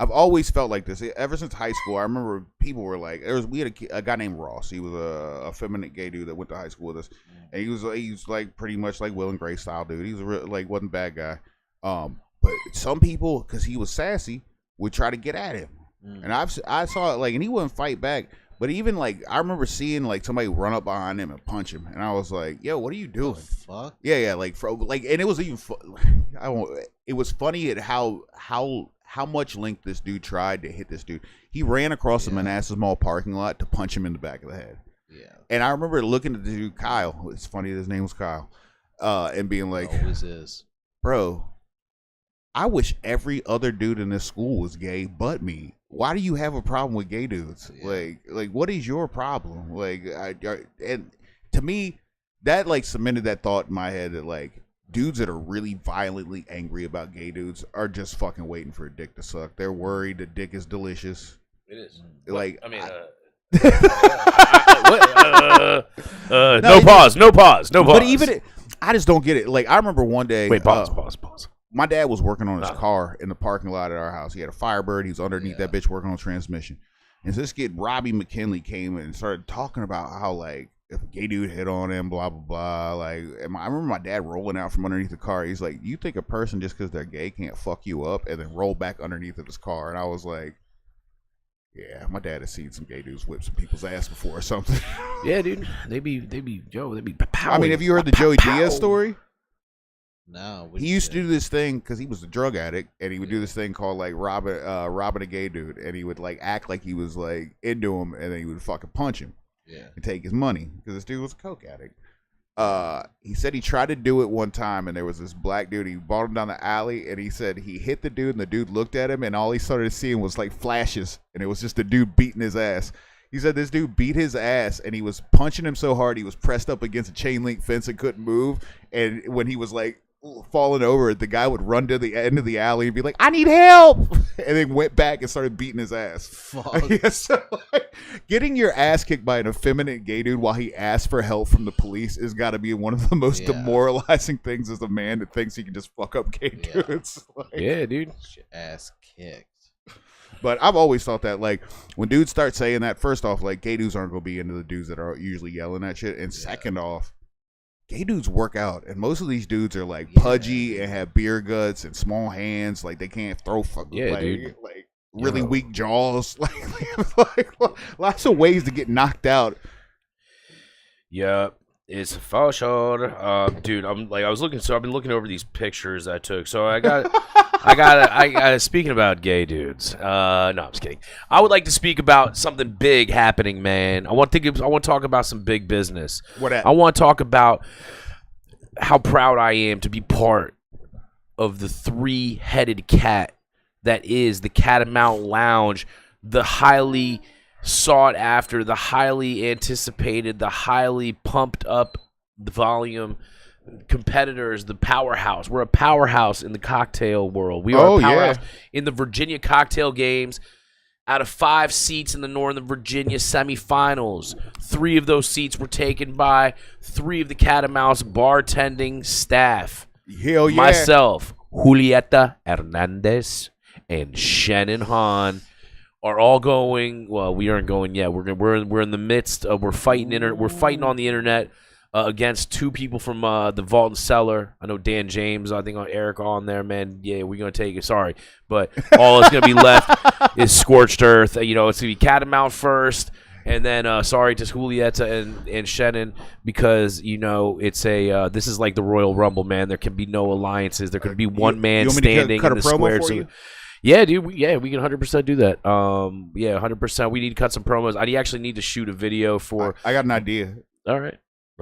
I've always felt like this ever since high school. I remember people were like, we had a guy named Ross. He was a effeminate gay dude that went to high school with us, and he was like pretty much like Will and Grace style dude. He was like wasn't a bad guy. But some people, because he was sassy, would try to get at him, and I saw it like, and he wouldn't fight back. But even like I remember seeing like somebody run up behind him and punch him, and I was like, "Yo, what are you doing?" The fuck? Yeah, like and it was even it was funny at how much length this dude tried to hit this dude. He ran across the Manassas Mall parking lot to punch him in the back of the head. Yeah. And I remember looking at the dude Kyle. It's funny that his name was Kyle, and being like, always is, bro. I wish every other dude in this school was gay but me. Why do you have a problem with gay dudes? Yeah. Like, what is your problem? Like, and to me, that like cemented that thought in my head that like dudes that are really violently angry about gay dudes are just fucking waiting for a dick to suck. They're worried the dick is delicious. It is. Like, I mean, no pause. But even I just don't get it. Like, I remember one day. Wait, pause. My dad was working on his car in the parking lot at our house. He had a Firebird. He was underneath that bitch working on transmission. And so this kid, Robbie McKinley, came in and started talking about how, like, if a gay dude hit on him, blah, blah, blah. Like, and I remember my dad rolling out from underneath the car. He's like, you think a person just because they're gay can't fuck you up? And then roll back underneath of his car. And I was like, yeah, my dad has seen some gay dudes whip some people's ass before or something. Yeah, dude. They be pow. I mean, have you heard the Joey Diaz story? No. He used to do this thing because he was a drug addict, and he would do this thing called like robbing a gay dude, and he would like act like he was like into him, and then he would fucking punch him, and take his money because this dude was a coke addict. He said he tried to do it one time, and there was this black dude. He brought him down the alley, and he said he hit the dude, and the dude looked at him, and all he started seeing was like flashes, and it was just the dude beating his ass. He said this dude beat his ass, and he was punching him so hard he was pressed up against a chain link fence and couldn't move. And when he was like falling over, the guy would run to the end of the alley and be like, I need help, and then went back and started beating his ass. Fuck. Yeah, so, like, getting your ass kicked by an effeminate gay dude while he asks for help from the police has got to be one of the most demoralizing things as a man that thinks he can just fuck up gay dudes. Like, yeah, dude. Get your ass kicked. But I've always thought that, like, when dudes start saying that, first off, like, gay dudes aren't going to be into the dudes that are usually yelling that shit. And second off, gay dudes work out, and most of these dudes are like pudgy and have beer guts and small hands, like they can't throw dude. Like really weak jaws, like lots of ways to get knocked out. Yeah, it's for sure, dude. I've been looking over these pictures I took. So I got. Speaking about gay dudes, no, I'm just kidding. I would like to speak about something big happening, man. I want to talk about some big business. What? I want to talk about how proud I am to be part of the three-headed cat that is the Catamount Lounge, the highly sought after, the highly anticipated, the highly pumped up volume competitors, the powerhouse. We're a powerhouse in the cocktail world. We are a powerhouse in the Virginia cocktail games. Out of 5 seats in the Northern Virginia semifinals, 3 of those seats were taken by 3 of the Catamounts bartending staff. Hell yeah. Myself, Julieta Hernandez, and Shannon Hahn are all going. Well, we aren't going yet. We're in the midst of we're fighting on the internet against 2 people from the Vault and Cellar. I know Dan James. I think Eric on there, man. Yeah, we're gonna take it. Sorry, but all that's gonna be left is Scorched Earth. You know, it's gonna be Catamount first, and then sorry to Julieta and Shannon, because you know it's a this is like the Royal Rumble, man. There can be no alliances. There could be one man standing in the square. So, yeah, dude. We can 100% do that. 100%. We need to cut some promos. I actually need to shoot a video for. I got an idea. All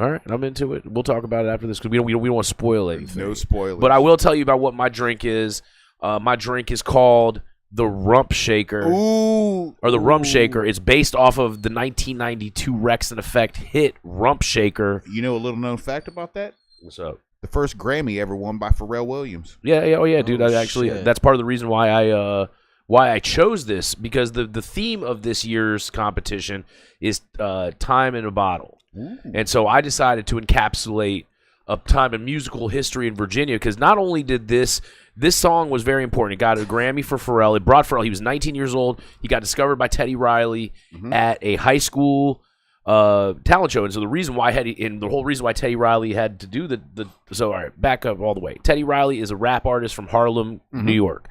right, I'm into it. We'll talk about it after this because we don't want to spoil anything. No spoilers. But I will tell you about what my drink is. My drink is called the Rump Shaker. Ooh. Or the Rump Shaker. It's based off of the 1992 Rex and Effect hit Rump Shaker. You know a little known fact about that? What's up? The first Grammy ever won by Pharrell Williams. Yeah, dude. That's part of the reason why I chose this, because the theme of this year's competition is time in a bottle. Ooh. And so I decided to encapsulate a time in musical history in Virginia, because not only did this This song was very important. It got a Grammy for Pharrell. It brought Pharrell. He was 19 years old. He got discovered by Teddy Riley at a high school talent show. And so the whole reason why Teddy Riley had to do all right, back up all the way. Teddy Riley is a rap artist from Harlem, New York.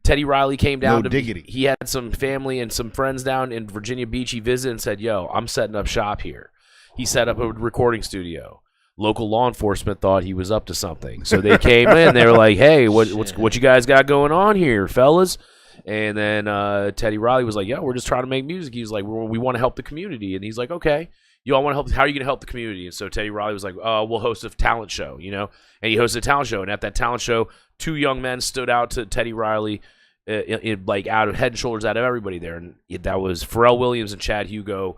Teddy Riley came down he had some family and some friends down in Virginia Beach. He visited and said, yo, I'm setting up shop here. He set up a recording studio. Local law enforcement thought he was up to something. So they came in. They were like, hey, what you guys got going on here, fellas? And then Teddy Riley was like, yo, we're just trying to make music. He was like, we want to help the community. And he's like, okay, you all want to help? How are you going to help the community? And so Teddy Riley was like, we'll host a talent show, you know? And he hosted a talent show. And at that talent show, 2 young men stood out to Teddy Riley like out of head and shoulders out of everybody there. And that was Pharrell Williams and Chad Hugo,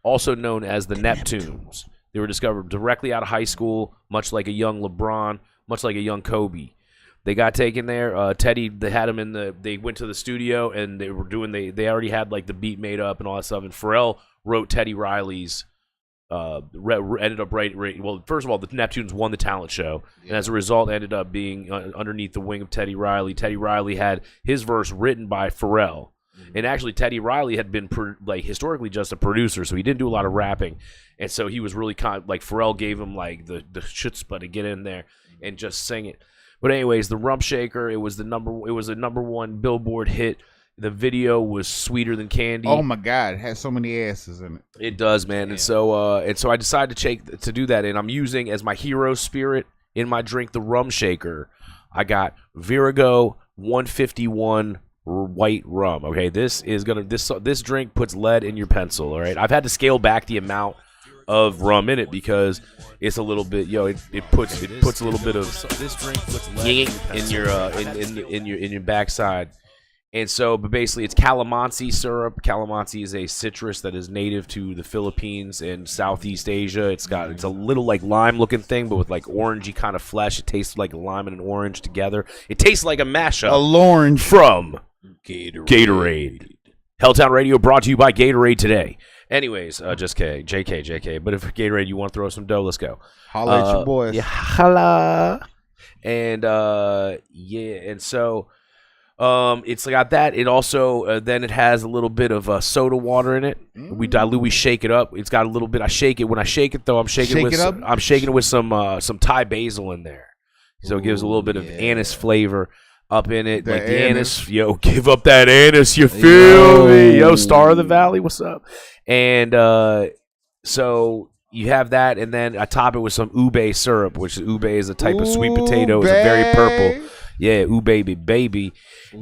also known as the Neptunes. They were discovered directly out of high school, much like a young LeBron, much like a young Kobe. They got taken there. Teddy, they had him they went to the studio and they were doing, they already had like the beat made up and all that stuff. And Pharrell wrote Teddy Riley's, ended up writing, well, first of all, the Neptunes won the talent show. And as a result, ended up being underneath the wing of Teddy Riley. Teddy Riley had his verse written by Pharrell. And actually, Teddy Riley had been historically just a producer, so he didn't do a lot of rapping. And so he was really like Pharrell gave him like the chutzpah to get in there and just sing it. But anyways, the Rump Shaker, it was a number 1 Billboard hit. The video was sweeter than candy. Oh my God, it has so many asses in it. It does, man. And so I decided to do that, and I'm using as my hero spirit in my drink the Rum Shaker. I got Virago 151 white rum. Okay, this drink puts lead in your pencil. All right, I've had to scale back the amount of rum in it because it's a little bit, it puts a little bit of this drink puts lead in your backside. And so, but basically, it's calamansi syrup. Calamansi is a citrus that is native to the Philippines and Southeast Asia. It's a little like lime-looking thing, but with like orangey kind of flesh. It tastes like a lime and an orange together. It tastes like a mashup. Orange from Gatorade. Helltown Radio brought to you by Gatorade today. Anyways, just JK. But if Gatorade, you want to throw some dough, let's go. Holla at your boys. Yeah, holla. And and so. It's got that. It also then it has a little bit of soda water in it. We shake it up. It's got a little bit. I shake it. When I shake it though, I'm shaking it with some Thai basil in there, so it gives a little bit of anise flavor up in it. Like the anise, give up that anise. You feel me, Star of the Valley, what's up? And so you have that, and then I top it with some ube syrup, which ube is a type of sweet potato. It's a very purple. Yeah, ooh baby.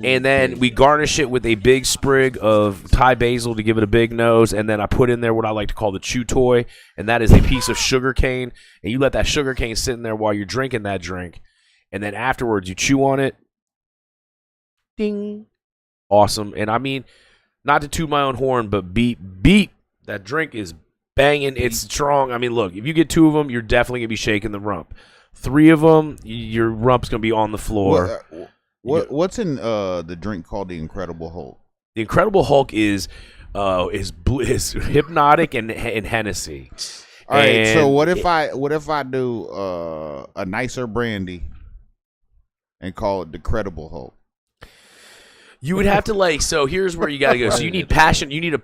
And then we garnish it with a big sprig of Thai basil to give it a big nose. And then I put in there what I like to call the chew toy. And that is a piece of sugar cane. And you let that sugar cane sit in there while you're drinking that drink. And then afterwards, you chew on it. Ding. Awesome. And I mean, not to toot my own horn, but beep. That drink is banging. It's strong. I mean, look, if you get 2 of them, you're definitely going to be shaking the rump. 3 of them, your rump's going to be on the floor. What's in the drink called the Incredible Hulk? The Incredible Hulk is Hypnotic and Hennessy. All right, so what if I do a nicer brandy and call it the Credible Hulk? You would have to so here's where you got to go. So you need passion. You need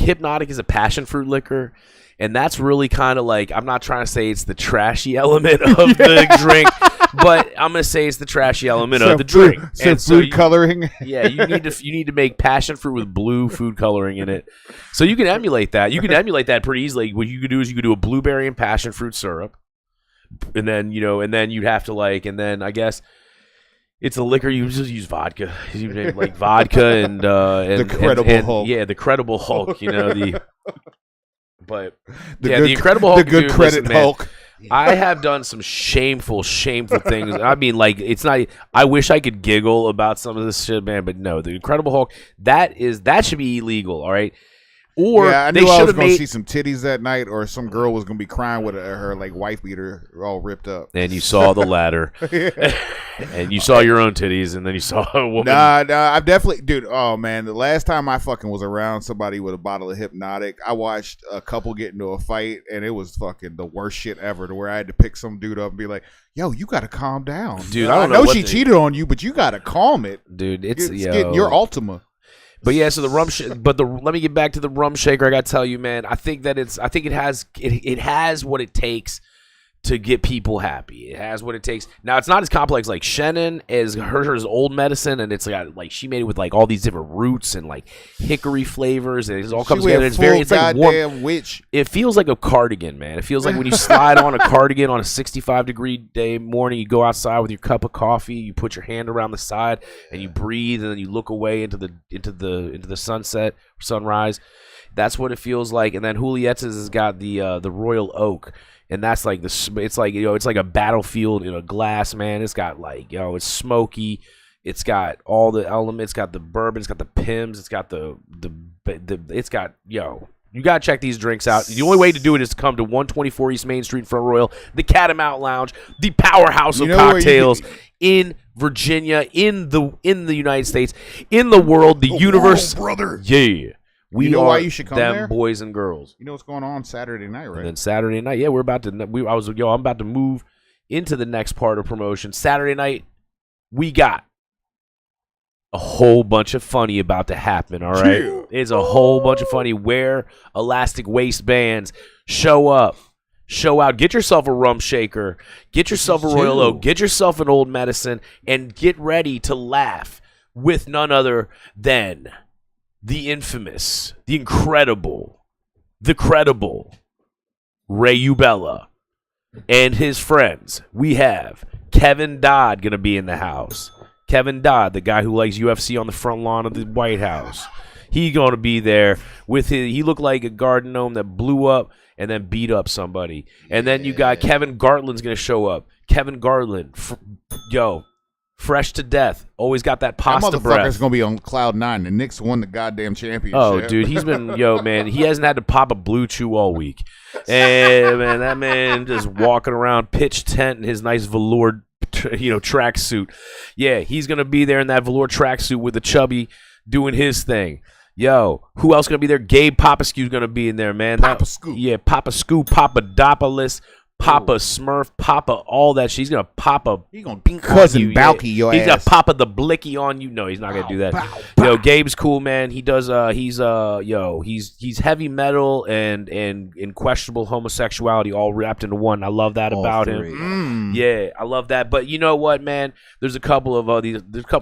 Hypnotic is a passion fruit liquor. And that's really kind of like, I'm not trying to say it's the trashy element of the drink, but I'm going to say it's the trashy element of the drink. Food coloring? Yeah, you need to make passion fruit with blue food coloring in it. So you can emulate that. You can emulate that pretty easily. What you could do is you could do a blueberry and passion fruit syrup. And then, you'd have to and then I guess it's a liquor. You just use vodka. You make vodka and the Credible Hulk. Yeah, the Credible Hulk, But the Incredible Hulk, the good credit Hulk. I have done some shameful things. I mean, it's not. I wish I could giggle about some of this shit, man. But no, the Incredible Hulk. That should be illegal. All right. Or I they knew I should was have going to made. see some titties that night, or some girl was going to be crying with her like wife beater all ripped up. And you saw the latter, and you saw your own titties, and then you saw a woman. Nah, I've definitely, dude. Oh man, the last time I fucking was around somebody with a bottle of Hypnotic, I watched a couple get into a fight, and it was fucking the worst shit ever. To where I had to pick some dude up and be like, "Yo, you got to calm down, dude. I don't know know what she cheated on you, but you got to calm it, dude. It's getting your Ultima." But yeah, so the rum, let me get back to the rum shaker. I gotta tell you, man. I think it has what it takes to get people happy. It has what it takes. Now it's not as complex like Shannon as hers old medicine, and it's like she made it with like all these different roots and like hickory flavors, and it all comes together. It's very, it's like warm. Witch. It feels like a cardigan, man. It feels like when you slide on a cardigan on a 65-degree day morning, you go outside with your cup of coffee, you put your hand around the side, and you breathe, and then you look away into the sunset or sunrise. That's what it feels like. And then Julietta's has got the Royal Oak. And that's like it's like, it's like a battlefield in a glass, man. It's got like, it's smoky. It's got all the elements. It's got the bourbon. It's got the Pimm's. It's got it's got, you got to check these drinks out. The only way to do it is to come to 124 East Main Street, Front Royal, the Catamount Lounge, the powerhouse of cocktails in Virginia, in the United States, in the world, the universe. World, brother. Yeah. We are why you should come them there? boys and girls. You know what's going on Saturday night, right? And then Saturday night, yeah, I'm about to move into the next part of promotion. Saturday night, we got a whole bunch of funny about to happen, all right? Yeah. It's a whole bunch of funny. Wear elastic waistbands. Show up. Show out. Get yourself a rum shaker. Get yourself a Royal Oak. Get yourself an old medicine. And get ready to laugh with none other than the infamous, the incredible, the credible Ray Ubella and his friends. We have Kevin Dodd going to be in the house. Kevin Dodd, the guy who likes UFC on the front lawn of the White House. He going to be there with he looked like a garden gnome that blew up and then beat up somebody. And then you got Kevin Gartland's going to show up. Kevin Gartland, fresh to death. Always got that pasta that breath. motherfucker's going to be on cloud nine. The Knicks won the goddamn championship. Oh, dude, he's been, man, he hasn't had to pop a Blue Chew all week. And, man, that man just walking around pitch tent in his nice velour, tracksuit. Yeah, he's going to be there in that velour tracksuit with the chubby doing his thing. Yo, who else going to be there? Gabe Papascu's going to be in there, man. Papa Scoop. Yeah, Papascu, Papadopoulos, Papa Smurf, Papa, all that shit. He's gonna pop a cousin Balky your He's ass. gonna pop the blicky on you. No, he's not gonna do that. Yo, Gabe's cool, man. He does. He's heavy metal and questionable homosexuality all wrapped into one. I love that about him. Yeah, I love that. But you know what, man? There's a couple of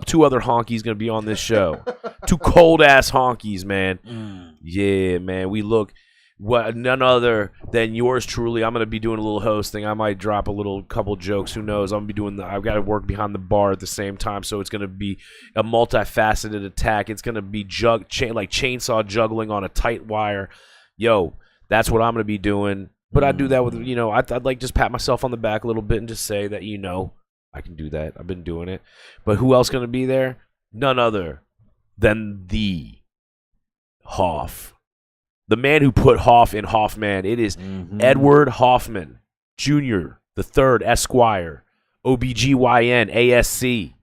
two other honkies gonna be on this show. Two cold ass honkies, man. Yeah, man. We look. None other than yours truly. I'm gonna be doing a little hosting. I might drop a couple jokes. Who knows? I'm gonna be doing. I've got to work behind the bar at the same time, so it's gonna be a multifaceted attack. It's gonna be like chainsaw juggling on a tight wire. Yo, that's what I'm gonna be doing. But I do that with I'd like just pat myself on the back a little bit and just say that I can do that. I've been doing it. But who else gonna be there? None other than the Hoff. The man who put Hoff in Hoffman. It is Edward Hoffman, Jr., the third Esquire, OBGYN, ASC,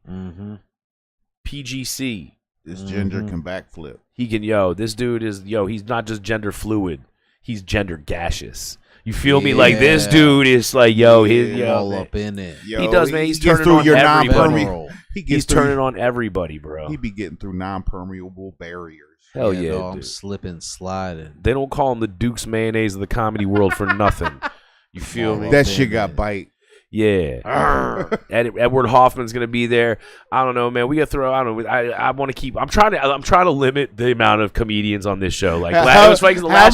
PGC. This ginger can backflip. He can, this dude is, he's not just gender fluid. He's gender gaseous. You feel me? Like, this dude is like, all up in it. He does, man. He's turning on everybody. He's turning on everybody, bro. He be getting through non-permeable barriers. Hell yeah, I'm slipping, sliding. They don't call him the Duke's mayonnaise of the comedy world for nothing. You feel me? That shit got bite. Yeah. Edward Hoffman's gonna be there. I don't know, man. We gotta throw. I don't know. I want to keep. I'm trying to limit the amount of comedians on this show. Like, how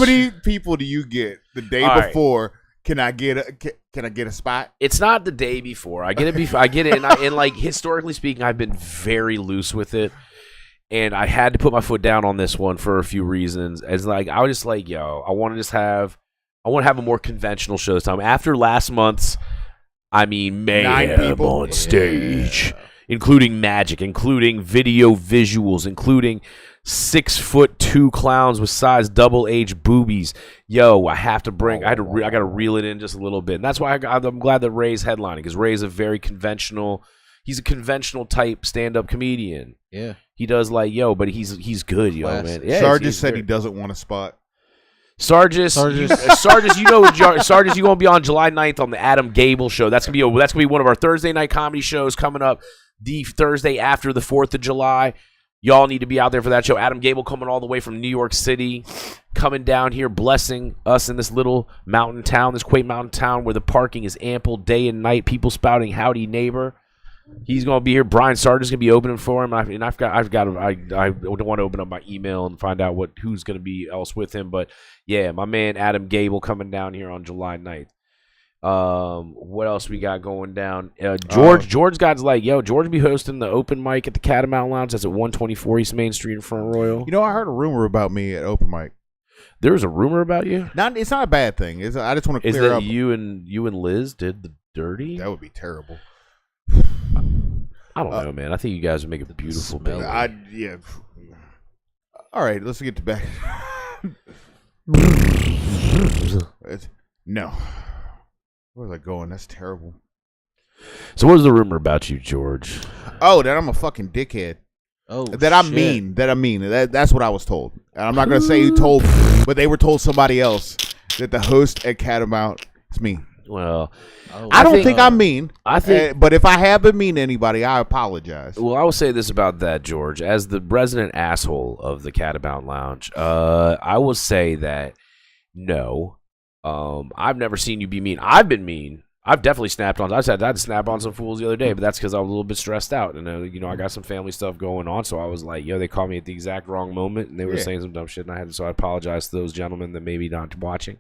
many people do you get the day before? Can I get a spot? It's not the day before. I get it before. I get it, and like historically speaking, I've been very loose with it. And I had to put my foot down on this one for a few reasons. As like, I was just like, I want to have a more conventional show this time. After last month's, mayhem on stage. including magic, including video visuals, including 6'2" clowns with size double H boobies. Yo, I have to bring. I got to reel it in just a little bit, and that's why I'm glad that Ray's headlining, because Ray's a very conventional. He's a conventional type stand-up comedian. Yeah, he does like but he's good, man. Yeah, Sargis said he doesn't want a spot. Sargis, Sargis, you're gonna be on July 9th on the Adam Gable show. That's gonna be one of our Thursday night comedy shows coming up the Thursday after the 4th of July. Y'all need to be out there for that show. Adam Gable coming all the way from New York City, coming down here, blessing us in this little mountain town, this quaint mountain town where the parking is ample day and night. People spouting "Howdy, neighbor." He's gonna be here. Brian Sargis gonna be opening for him, I don't want to open up my email and find out who's gonna be else with him, but yeah, my man Adam Gable coming down here on July 9th. What else we got going down? George got George be hosting the open mic at the Catamount Lounge. That's at 124 East Main Street in Front Royal. I heard a rumor about me at open mic. There was a rumor about you? It's not a bad thing. I just want to clear up. Is that you and Liz did the dirty? That would be terrible. I don't know, man. I think you guys would make a beautiful baby. Yeah. All right, let's get to back. No. Where was I going? That's terrible. So what was the rumor about you, George? Oh, that I'm a fucking dickhead. Oh, that I'm mean. That's what I was told. And I'm not going to say who told me, but they were told somebody else that the host at Catamount is me. Well, I don't think I'm mean. I think, but if I have been mean to anybody, I apologize. Well, I will say this about that, George. As the resident asshole of the Catamount Lounge, I will say that no, I've never seen you be mean. I've been mean. I've definitely snapped on. I had to snap on some fools the other day, but that's because I was a little bit stressed out, and I got some family stuff going on. So I was like, they called me at the exact wrong moment, and they were saying some dumb shit, and so I apologize to those gentlemen that maybe not watching.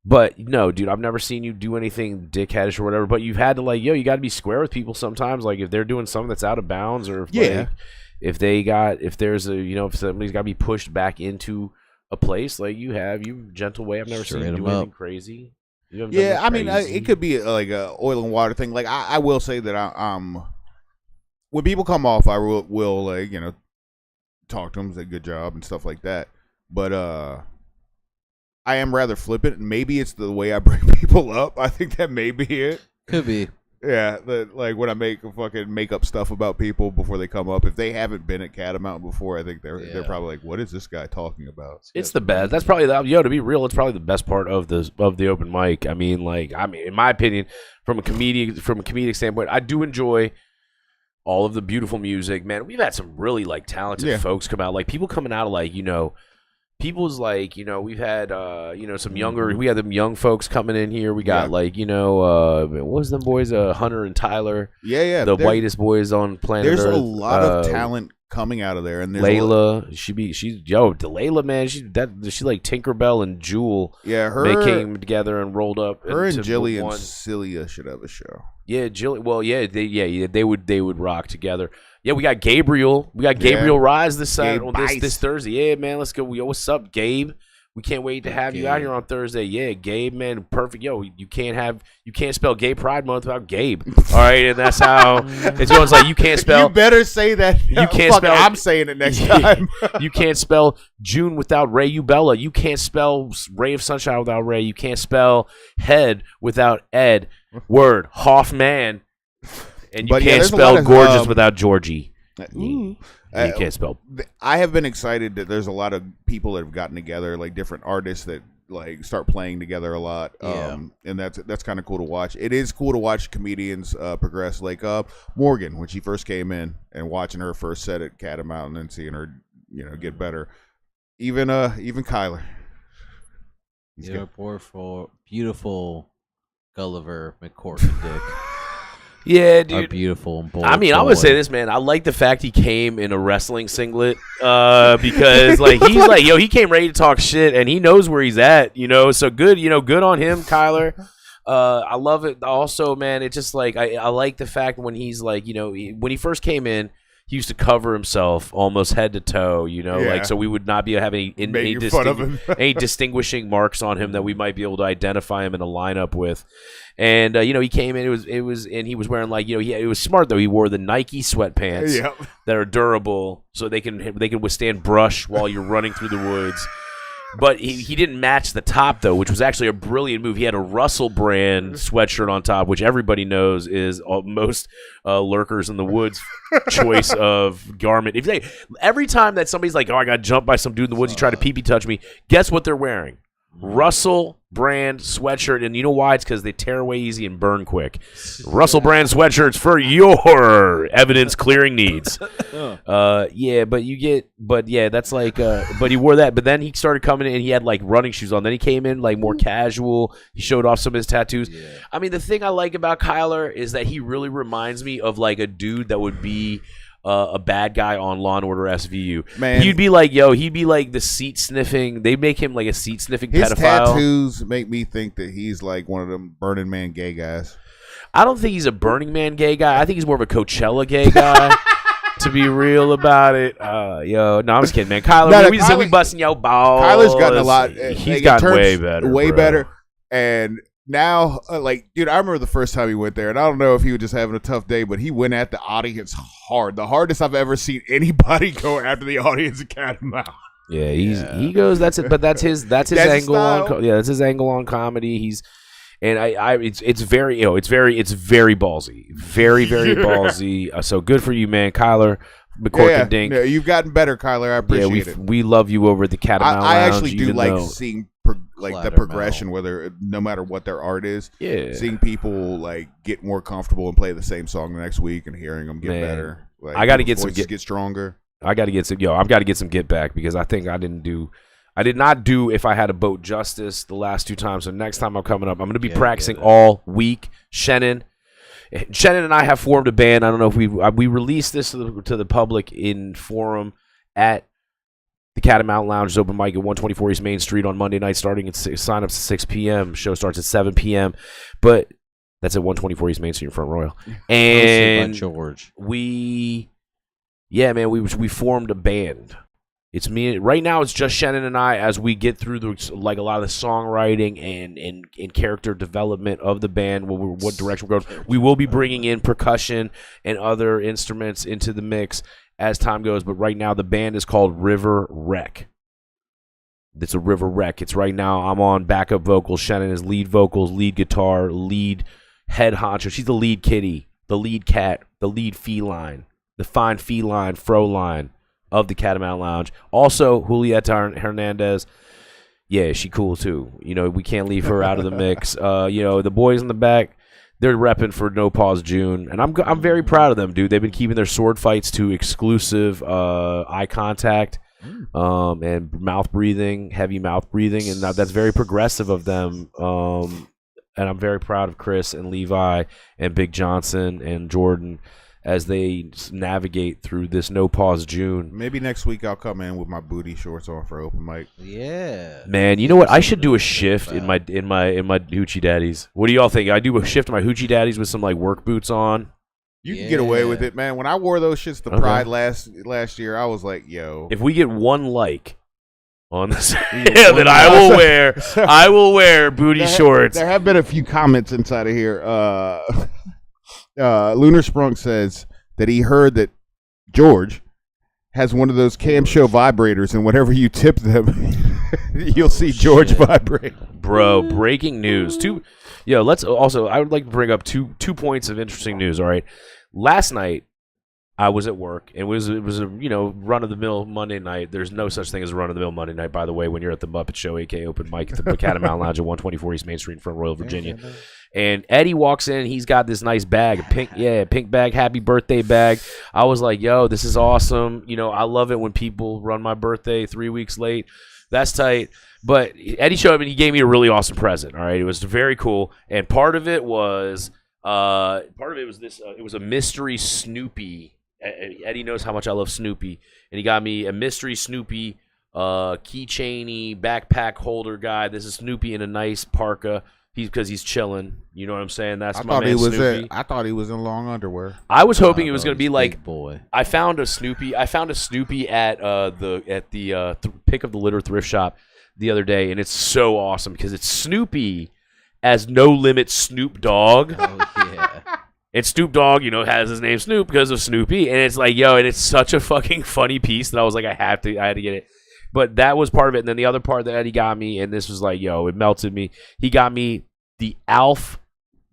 But no, dude, I've never seen you do anything dickheadish or whatever. But you've had to you got to be square with people sometimes. Like if they're doing something that's out of bounds, or if somebody's got to be pushed back into a place, like you gentle way. I've never seen you do anything crazy. Yeah, I mean, it could be like a oil and water thing. Like I will say that when people come off, I will talk to them, say good job and stuff like that. But I am rather flippant. Maybe it's the way I bring people up. I think that may be it. Could be. Yeah, like when I make up stuff about people before they come up. If they haven't been at Catamount before, I think they're probably like, "What is this guy talking about?" It's the best. That's probably to be real, it's probably the best part of the open mic. I mean, in my opinion, from a comedic standpoint, I do enjoy all of the beautiful music. Man, we've had some really talented folks come out. Like people coming out of people's we've had some younger, we had them young folks coming in here. We got what was them boys, Hunter and Tyler, the whitest boys on planet Earth. There's a lot of talent coming out of there, and there's Layla, Layla, man, she's like Tinkerbell and Jewel. Yeah, they came together and rolled up. Her and Jilly and Celia should have a show. Yeah, Jilly. Well, they would rock together. Yeah, we got Gabriel. We got Gabriel Rise this Thursday. Yeah, man, let's go. Yo, what's up, Gabe? We can't wait to have you out here on Thursday. Yeah, Gabe, man, perfect. Yo, you can't spell Gay Pride Month without Gabe. All right, and that's how it's going. It's like you can't spell. You better say that. You can't spell. I'm saying it next time. You can't spell June without Ray Ubella. You can't spell Ray of Sunshine without Ray. You can't spell Head without Ed. Word Hoffman. And you can't spell gorgeous without Georgie. You can't spell. I have been excited that there's a lot of people that have gotten together, like different artists that start playing together a lot. And that's kind of cool to watch. It is cool to watch comedians progress. Like Morgan, when she first came in, and watching her first set at Catamount, and then seeing her, get better. Even Kyler. Beautiful Gulliver McCorkin dick. Yeah, dude. Are beautiful and bold. I mean, I would say this, man. I like the fact he came in a wrestling singlet because, he came ready to talk shit, and he knows where he's at, So good, good on him, Kyler. I love it. Also, man, it's just I like the fact when he's when he first came in, he used to cover himself almost head to toe, Yeah. like so we would not be having Making fun of him. any distinguishing marks on him that we might be able to identify him in a lineup with. And he came in. It was, and he was wearing like it was smart though. He wore the Nike sweatpants Yep. that are durable, so they can withstand brush while you're running through the woods. But he didn't match the top though, which was actually a brilliant move. He had a Russell brand sweatshirt on top, which everybody knows is most lurkers in the woods' choice of garment. Every time that somebody's like, "Oh, I got jumped by some dude in the woods," he tried to pee touch me. Guess what they're wearing? Russell brand sweatshirt, and you know why? It's because they tear away easy and burn quick. Russell brand sweatshirts for your evidence clearing needs. That's like, but he wore that. But then he started coming in, and he had like running shoes on. Then he came in like more casual. He showed off some of his tattoos. Yeah. I mean, the thing I like about Kyler is that he really reminds me of like a dude that would be a bad guy on Law and Order SVU. Man, he'd be like the seat sniffing. They make him like a seat sniffing pedophile. His tattoos make me think that he's like one of them Burning Man gay guys. I don't think he's a Burning Man gay guy. I think he's more of a Coachella gay guy. To be real about it, no, I'm just kidding, man. Kyler, we busting your balls. Kyler's gotten a lot. He's gotten way better, better. And now, dude, I remember the first time he went there, and I don't know if he was just having a tough day, but he went at the audience hard. The hardest I've ever seen anybody go after the audience at Catamount. Yeah, he goes. That's it. But that's his angle on. That's his angle on comedy. It's very ballsy, very ballsy. So good for you, man, Kyler. McCork and Dink. Yeah, you've gotten better, Kyler. I appreciate it. We love you over at the Catamount Lounge. I actually do like seeing the progression, no matter what their art is. Yeah, seeing people like get more comfortable and play the same song the next week and hearing them get better. Like, I got to get stronger. I've got to get some get back because I think I did not do If I Had a Boat justice the last two times. So next time I'm coming up, I'm going to be practicing all week. Shannon and I have formed a band. I don't know if we released this to the public in forum at the Catamount Lounge open mic at 124 East Main Street on Monday night, starting at sign ups at 6 p.m. Show starts at 7 p.m. But that's at 124 East Main Street in Front Royal. And George. we formed a band. It's me right now. It's just Shannon and I as we get through a lot of the songwriting and character development of the band. What direction we're going. We will be bringing in percussion and other instruments into the mix as time goes. But right now the band is called River Wreck. It's a River Wreck. It's right now. I'm on backup vocals. Shannon is lead vocals, lead guitar, lead head honcho. She's the lead kitty, the lead cat, the lead feline, the fine feline froline of the Catamount Lounge. Also, Julieta Hernandez. Yeah, she cool too. We can't leave her out of the mix. The boys in the back, they're repping for No Pause June, and I'm very proud of them, dude. They've been keeping their sword fights to exclusive eye contact, and mouth breathing, heavy mouth breathing, and that's very progressive of them. And I'm very proud of Chris and Levi and Big Johnson and Jordan as they navigate through this No Pause June. Maybe next week I'll come in with my booty shorts on for open mic. Yeah, man. You know what? I should do a shift in my hoochie daddies. What do y'all think? I do a shift in my hoochie daddies with some like work boots on. You can get away with it, man. When I wore those shits to Pride last year, I was like, yo. If we get one like on this, then I will wear booty shorts. There have been a few comments inside of here. Lunar Sprunk says that he heard that George has one of those cam show vibrators, and whenever you tip them, you'll see George vibrate. Bro, breaking news. Let's also. I would like to bring up two points of interesting news. All right, last night I was at work. It was a run of the mill Monday night. There's no such thing as a run of the mill Monday night, by the way, when you're at the Muppet Show, aka open mic at the Catamount Lounge at 124 East Main Street in Front Royal, Virginia. And Eddie walks in. He's got this nice bag, a pink bag, happy birthday bag. I was like, yo, this is awesome. I love it when people run my birthday 3 weeks late. That's tight. But Eddie showed up and he gave me a really awesome present. All right, it was very cool. And part of it was this. It was a mystery Snoopy. Eddie knows how much I love Snoopy, and he got me a mystery Snoopy keychainy backpack holder guy. This is Snoopy in a nice parka. because he's chilling. You know what I'm saying? That's I my thought man he was Snoopy. I thought he was in long underwear. I was hoping it was No, going to be he's like big boy. I found a Snoopy at the pick of the litter thrift shop the other day, and it's so awesome because it's Snoopy as No Limit Snoop Dogg. Oh yeah. And Snoop Dogg, has his name Snoop because of Snoopy, and it's like, and it's such a fucking funny piece that I was like, I had to get it. But that was part of it, and then the other part that Eddie got me, and this was like, it melted me. He got me the Alf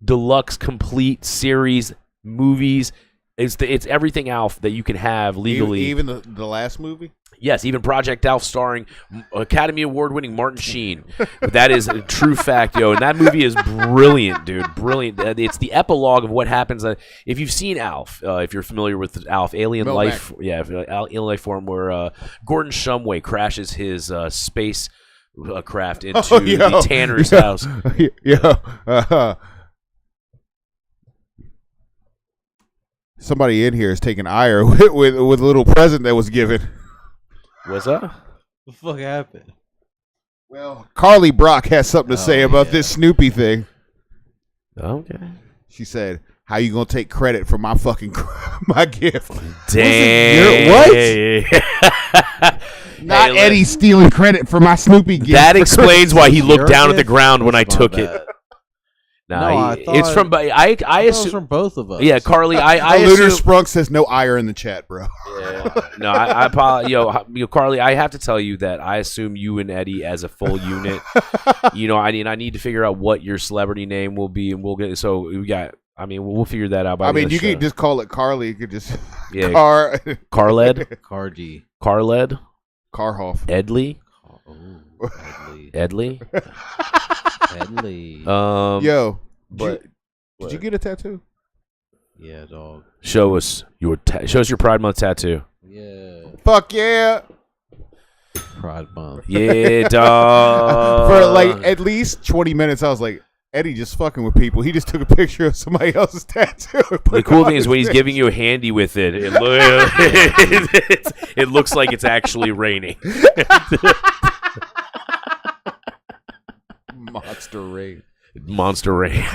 Deluxe Complete Series movies. It's everything Alf that you can have legally. Even the last movie? Yes, even Project Alf starring Academy Award-winning Martin Sheen. That is a true fact, and that movie is brilliant, dude. Brilliant. It's the epilogue of what happens. If you've seen Alf, if you're familiar with Alf, Alien Mel Life, Alien Life Form, where Gordon Shumway crashes his space craft into the Tanner's house. Somebody in here is taking ire with a little present that was given. What's up? What the fuck happened? Well, Carly Brock has something to say about this Snoopy thing. Okay. She said, "How you gonna take credit for my fucking my gift?" Damn. What? Not Eddie stealing credit for my Snoopy gift. That explains why he looked down at the gift? ground when I That's took my it. bad. Nah, I thought- it's from. I It was assume from both of us. Yeah, Carly. I Looter assume. Sprunk says no ire in the chat, bro. Yeah. No, I apologize. Carly, I have to tell you that I assume you and Eddie as a full unit. I need to figure out what your celebrity name will be, and we'll get. So we got. We'll figure that out. By the end of the you show. could just call it Carly. You could just Carled, Cardi. Carled, Carhoff. Edley, Oh, Edley. Edley. Yo, But did you get a tattoo? Yeah, dog. show us your Pride Month tattoo. Yeah. Fuck yeah! Pride Month. Yeah, dog. For like at least 20 minutes, I was like, Eddie just fucking with people. He just took a picture of somebody else's tattoo. The cool thing is when he's giving you a handy with it, it looks like it's actually raining. Monster rain.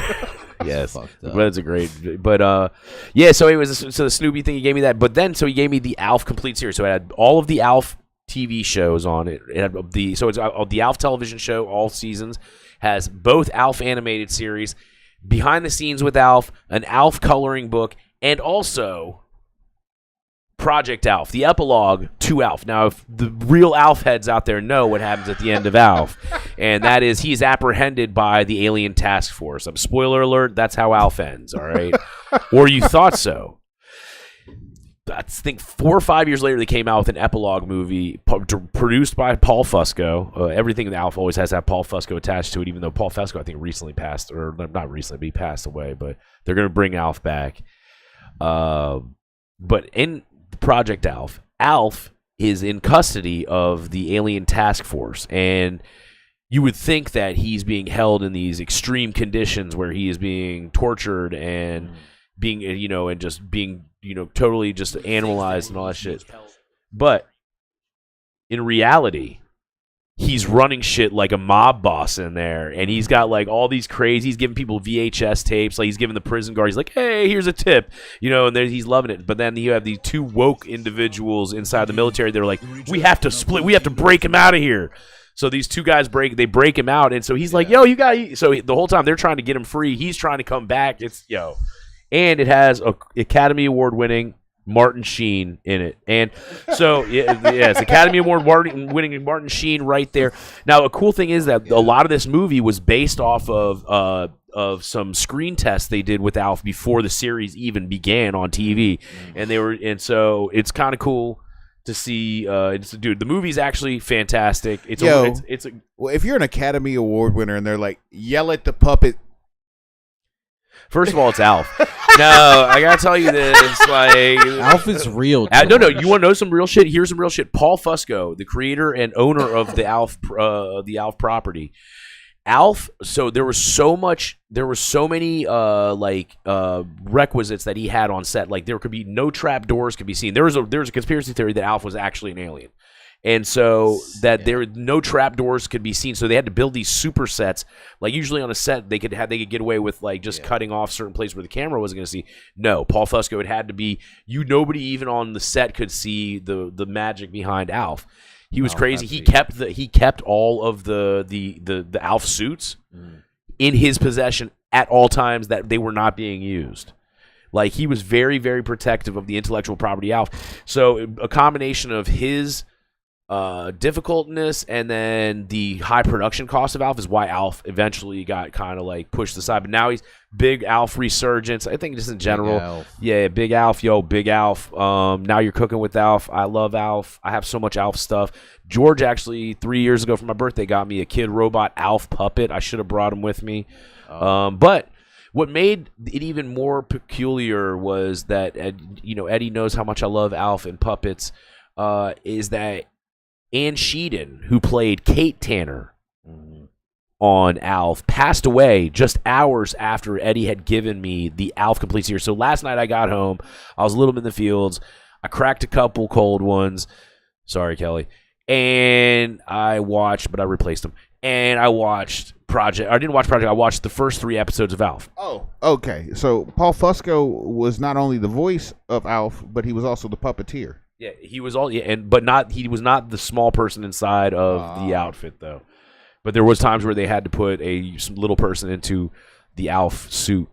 Yes, Fucked up. but it's a great. But yeah. So it was the Snoopy thing. He gave me that, but then he gave me the Alf complete series. So it had all of the Alf TV shows on it. It had it's the Alf television show, all seasons. Has both Alf animated series, behind the scenes with Alf, an Alf coloring book, and also Project Alf, the epilogue to Alf. Now, if the real Alf heads out there know what happens at the end of Alf, and that is he's apprehended by the alien task force. Spoiler alert, that's how Alf ends, all right? Or you thought so. I think 4 or 5 years later, they came out with an epilogue movie produced by Paul Fusco. Everything in Alf always has that Paul Fusco attached to it, even though Paul Fusco, I think, recently passed, or not recently, but he passed away. But they're going to bring Alf back. But in Project Alf, Alf is in custody of the alien task force, and you would think that he's being held in these extreme conditions where he is being tortured and being, and just being, totally just animalized and all that shit. But in reality, he's running shit like a mob boss in there, and he's got like all these crazy. He's giving people VHS tapes, like he's giving the prison guard. He's like, "Hey, here's a tip," and he's loving it. But then you have these two woke individuals inside the military. They're like, "We have to split. We have to break him out of here." So these two guys break him out, and so he's like, "Yo, you got." So the whole time they're trying to get him free. He's trying to come back. And it has a Academy Award-winning Martin Sheen in it. And so, it's Academy Award-winning Martin Sheen right there. Now, a cool thing is that a lot of this movie was based off of some screen tests they did with Alf before the series even began on TV. And so it's kind of cool to see. Dude, the movie's actually fantastic. Well, if you're an Academy Award winner and they're like, yell at the puppet. First of all, it's Alf. No, I gotta tell you this. Like, Alf is real. No. You want to know some real shit? Here's some real shit. Paul Fusco, the creator and owner of the Alf property. Alf. So there was so many requisites that he had on set. Like there could be no trap doors could be seen. There was a conspiracy theory that Alf was actually an alien. And so that there no trap doors could be seen, so they had to build these super sets. Like usually on a set, they could get away with like just cutting off certain places where the camera wasn't going to see. No, Paul Fusco, it had to be nobody even on the set could see the magic behind Alf. He was crazy. He kept all of the Alf suits in his possession at all times that they were not being used. Like he was very, very protective of the intellectual property Alf. So a combination of his difficultness and then the high production cost of Alf is why Alf eventually got kind of like pushed aside. But now he's big Alf resurgence. I think just in general, big Alf, big Alf. Now you're cooking with Alf. I love Alf. I have so much Alf stuff. George actually 3 years ago for my birthday got me a Kid Robot Alf puppet. I should have brought him with me, but. What made it even more peculiar was that Eddie knows how much I love Alf and puppets. Is that Ann Sheedon, who played Kate Tanner on Alf, passed away just hours after Eddie had given me the Alf Complete series. So last night I got home. I was a little bit in the fields. I cracked a couple cold ones. Sorry, Kelly. And I watched, but I replaced them. And I watched Project. I didn't watch Project. I watched the first 3 episodes of Alf. Oh, okay. So Paul Fusco was not only the voice of Alf, but he was also the puppeteer. Yeah, he was all. Yeah, he was not the small person inside of the outfit though. But there was times where they had to put some little person into the Alf suit.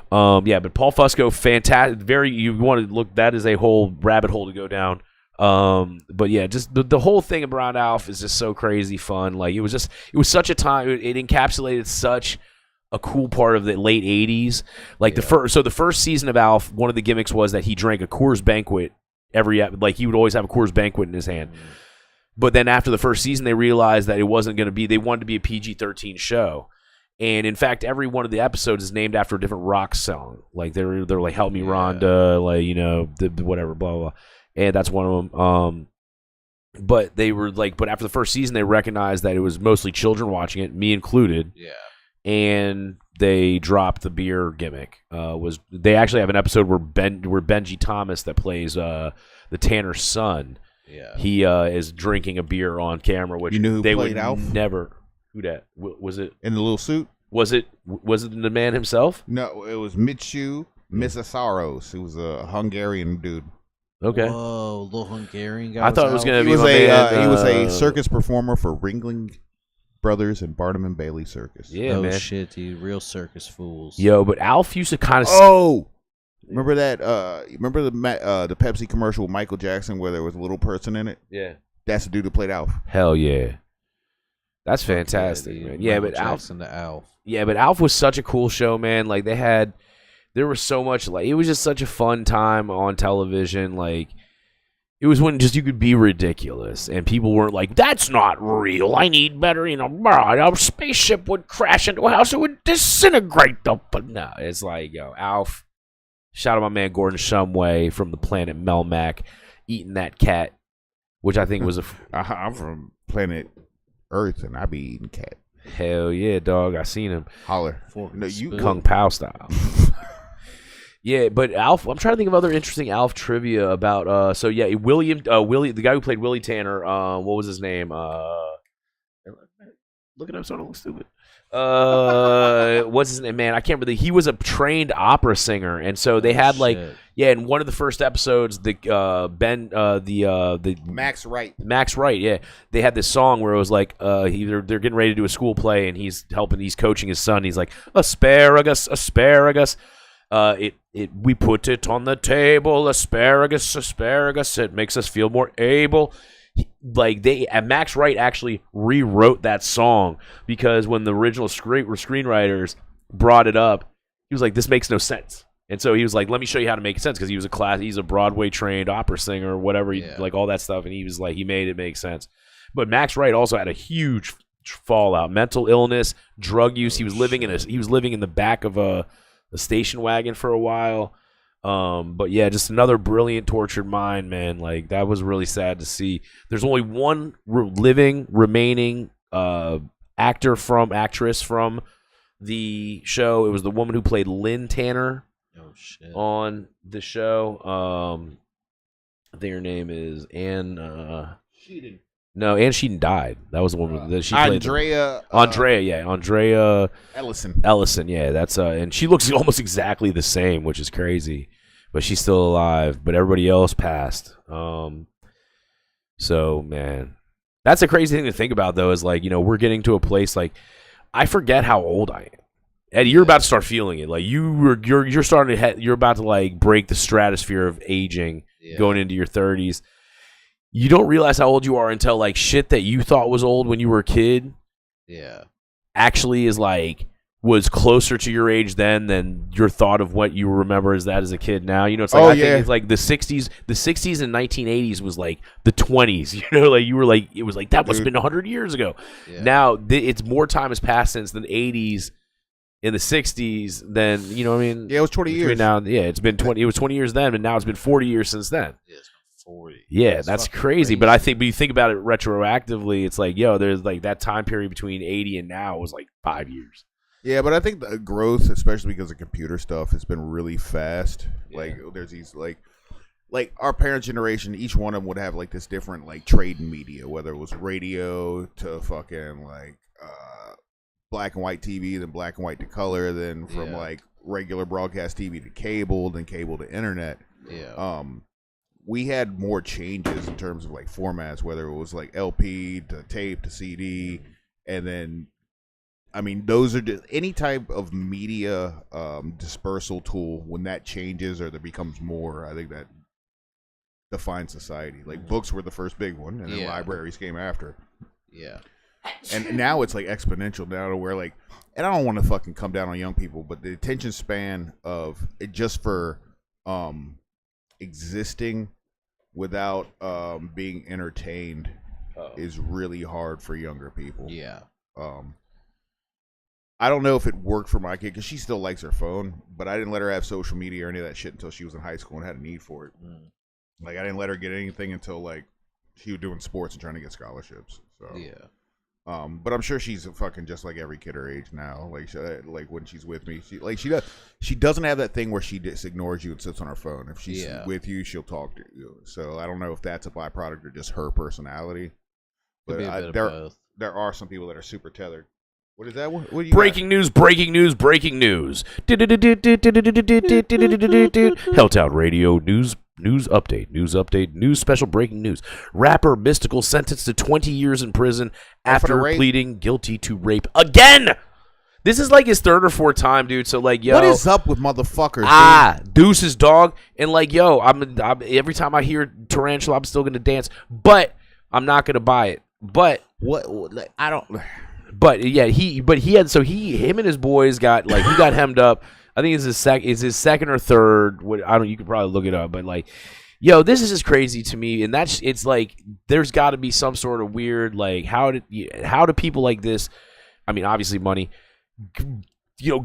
But Paul Fusco, fantastic. You want to look. That is a whole rabbit hole to go down. But yeah, just the whole thing around Alf is just so crazy fun. Like it was such a time. It encapsulated such a cool part of the late '80s. Like the first season of Alf, one of the gimmicks was that he drank a Coors Banquet he would always have a Coors Banquet in his hand. But then after the first season, they realized that it wasn't going to be. They wanted to be a PG-13 show. And in fact, every one of the episodes is named after a different rock song. Like they're like "Help Me, Rhonda," like whatever, blah blah blah. And that's one of them. But they were but after the first season, they recognized that it was mostly children watching it, me included. Yeah. And they dropped the beer gimmick. They actually have an episode where Benji Thomas, that plays the Tanner's son, he is drinking a beer on camera, which who they played would Alf? never. Who that was it? In the little suit? Was it the man himself? No, it was Michu Misasaros. He was a Hungarian dude. Okay. Whoa, little Hungarian guy. I thought it was going to be. He was a circus performer for Ringling Brothers and Barnum and Bailey Circus. Yeah, man. Shit, dude, real circus fools. Yo, but Alf used to kind of. Remember that? Remember the Pepsi commercial with Michael Jackson where there was a little person in it? Yeah. That's the dude that played Alf. Hell yeah. That's fantastic, man. Yeah, but Alf. Yeah, but Alf was such a cool show, man. Like there was so much. Like it was just such a fun time on television. Like. It was when just you could be ridiculous, and people weren't like, "That's not real. I need better." A spaceship would crash into a house; it would disintegrate. But no, it's like, Alf. Shout out my man Gordon Shumway from the planet Melmac, eating that cat, which I think was I'm from planet Earth, and I be eating cat. Hell yeah, dog! I seen him holler. No, you Kung Pao style. Yeah, but Alf. I'm trying to think of other interesting Alf trivia about. Willie, the guy who played Willie Tanner. What was his name? Look it up so I don't look stupid. What's his name? Man, I can't remember. He was a trained opera singer, and so they had in one of the first episodes, the Max Wright. Max Wright, yeah, they had this song where it was like they're getting ready to do a school play, and he's coaching his son. He's like, asparagus, asparagus. We put it on the table, asparagus, asparagus. It makes us feel more able. Max Wright actually rewrote that song because when the original screenwriters brought it up, he was like, "This makes no sense." And so he was like, "Let me show you how to make it sense," because he's a Broadway trained opera singer or whatever, like all that stuff. And he was like, he made it make sense. But Max Wright also had a huge fallout, mental illness, drug use. He was living in the back of a station wagon for a while. But yeah, just another brilliant tortured mind, man. Like that was really sad to see. There's only one remaining actress from the show. It was the woman who played Lynn Tanner on the show. I think her name is Ann No, Anne Sheehan died. That was the woman that she played. Andrea Ellison. Yeah, that's and she looks almost exactly the same, which is crazy. But she's still alive. But everybody else passed. So man, that's a crazy thing to think about, though. Is like, we're getting to a place like I forget how old I am. Eddie, you're about to start feeling it. Like you're starting to you're about to like break the stratosphere of aging, going into your 30s. You don't realize how old you are until like shit that you thought was old when you were a kid. Yeah. Actually was closer to your age then than your thought of what you remember as that as a kid now. It's like I think it's like the 60s and 1980s was like the 20s. Like you were like it was like that must have been 100 years ago. Yeah. Now it's more time has passed since the 80s in the 60s than, what I mean? Yeah, it was 20 years. Now, it's been 20 it was 20 years then, and now it's been 40 years since then. Yeah, 40. Yeah, that's crazy. But I think, when you think about it retroactively, it's like, there's like that time period between 80 and now was like 5 years. Yeah, but I think the growth, especially because of computer stuff, has been really fast. Yeah. Like, there's these like our parents' generation, each one of them would have like this different like trade in media, whether it was radio to fucking like black and white TV, then black and white to color, then from like regular broadcast TV to cable, then cable to internet. Yeah. We had more changes in terms of like formats, whether it was like LP to tape to CD, and then, I mean, those are just any type of media dispersal tool. When that changes or there becomes more, I think that defines society. Like books were the first big one, and then libraries came after. Yeah. And now it's like exponential now to where like, and I don't want to fucking come down on young people, but the attention span of it just for existing without being entertained is really hard for younger people. Yeah. I don't know if it worked for my kid because she still likes her phone, but I didn't let her have social media or any of that shit until she was in high school and had a need for it. Like I didn't let her get anything until like she was doing sports and trying to get scholarships. So yeah. But I'm sure she's fucking just like every kid her age now. Like when she's with me, she doesn't have that thing where she just ignores you and sits on her phone. If she's with you, she'll talk to you. So I don't know if that's a byproduct or just her personality. But there are some people that are super tethered. What is that? What do you breaking news! Helltown Radio news update, special breaking news. Rapper Mystical sentenced to 20 years in prison after pleading guilty to rape again. This is like his third or fourth time, dude. So like, what is up with motherfuckers? Dude? Deuce's dog, and like, I'm every time I hear Tarantula, I'm still gonna dance, but I'm not gonna buy it. But what? Like, I don't. But yeah, him and his boys got like he got hemmed up. I think it's his second or third. You could probably look it up, but like, this is just crazy to me. And it's like there's got to be some sort of weird like how do people like this? I mean, obviously money.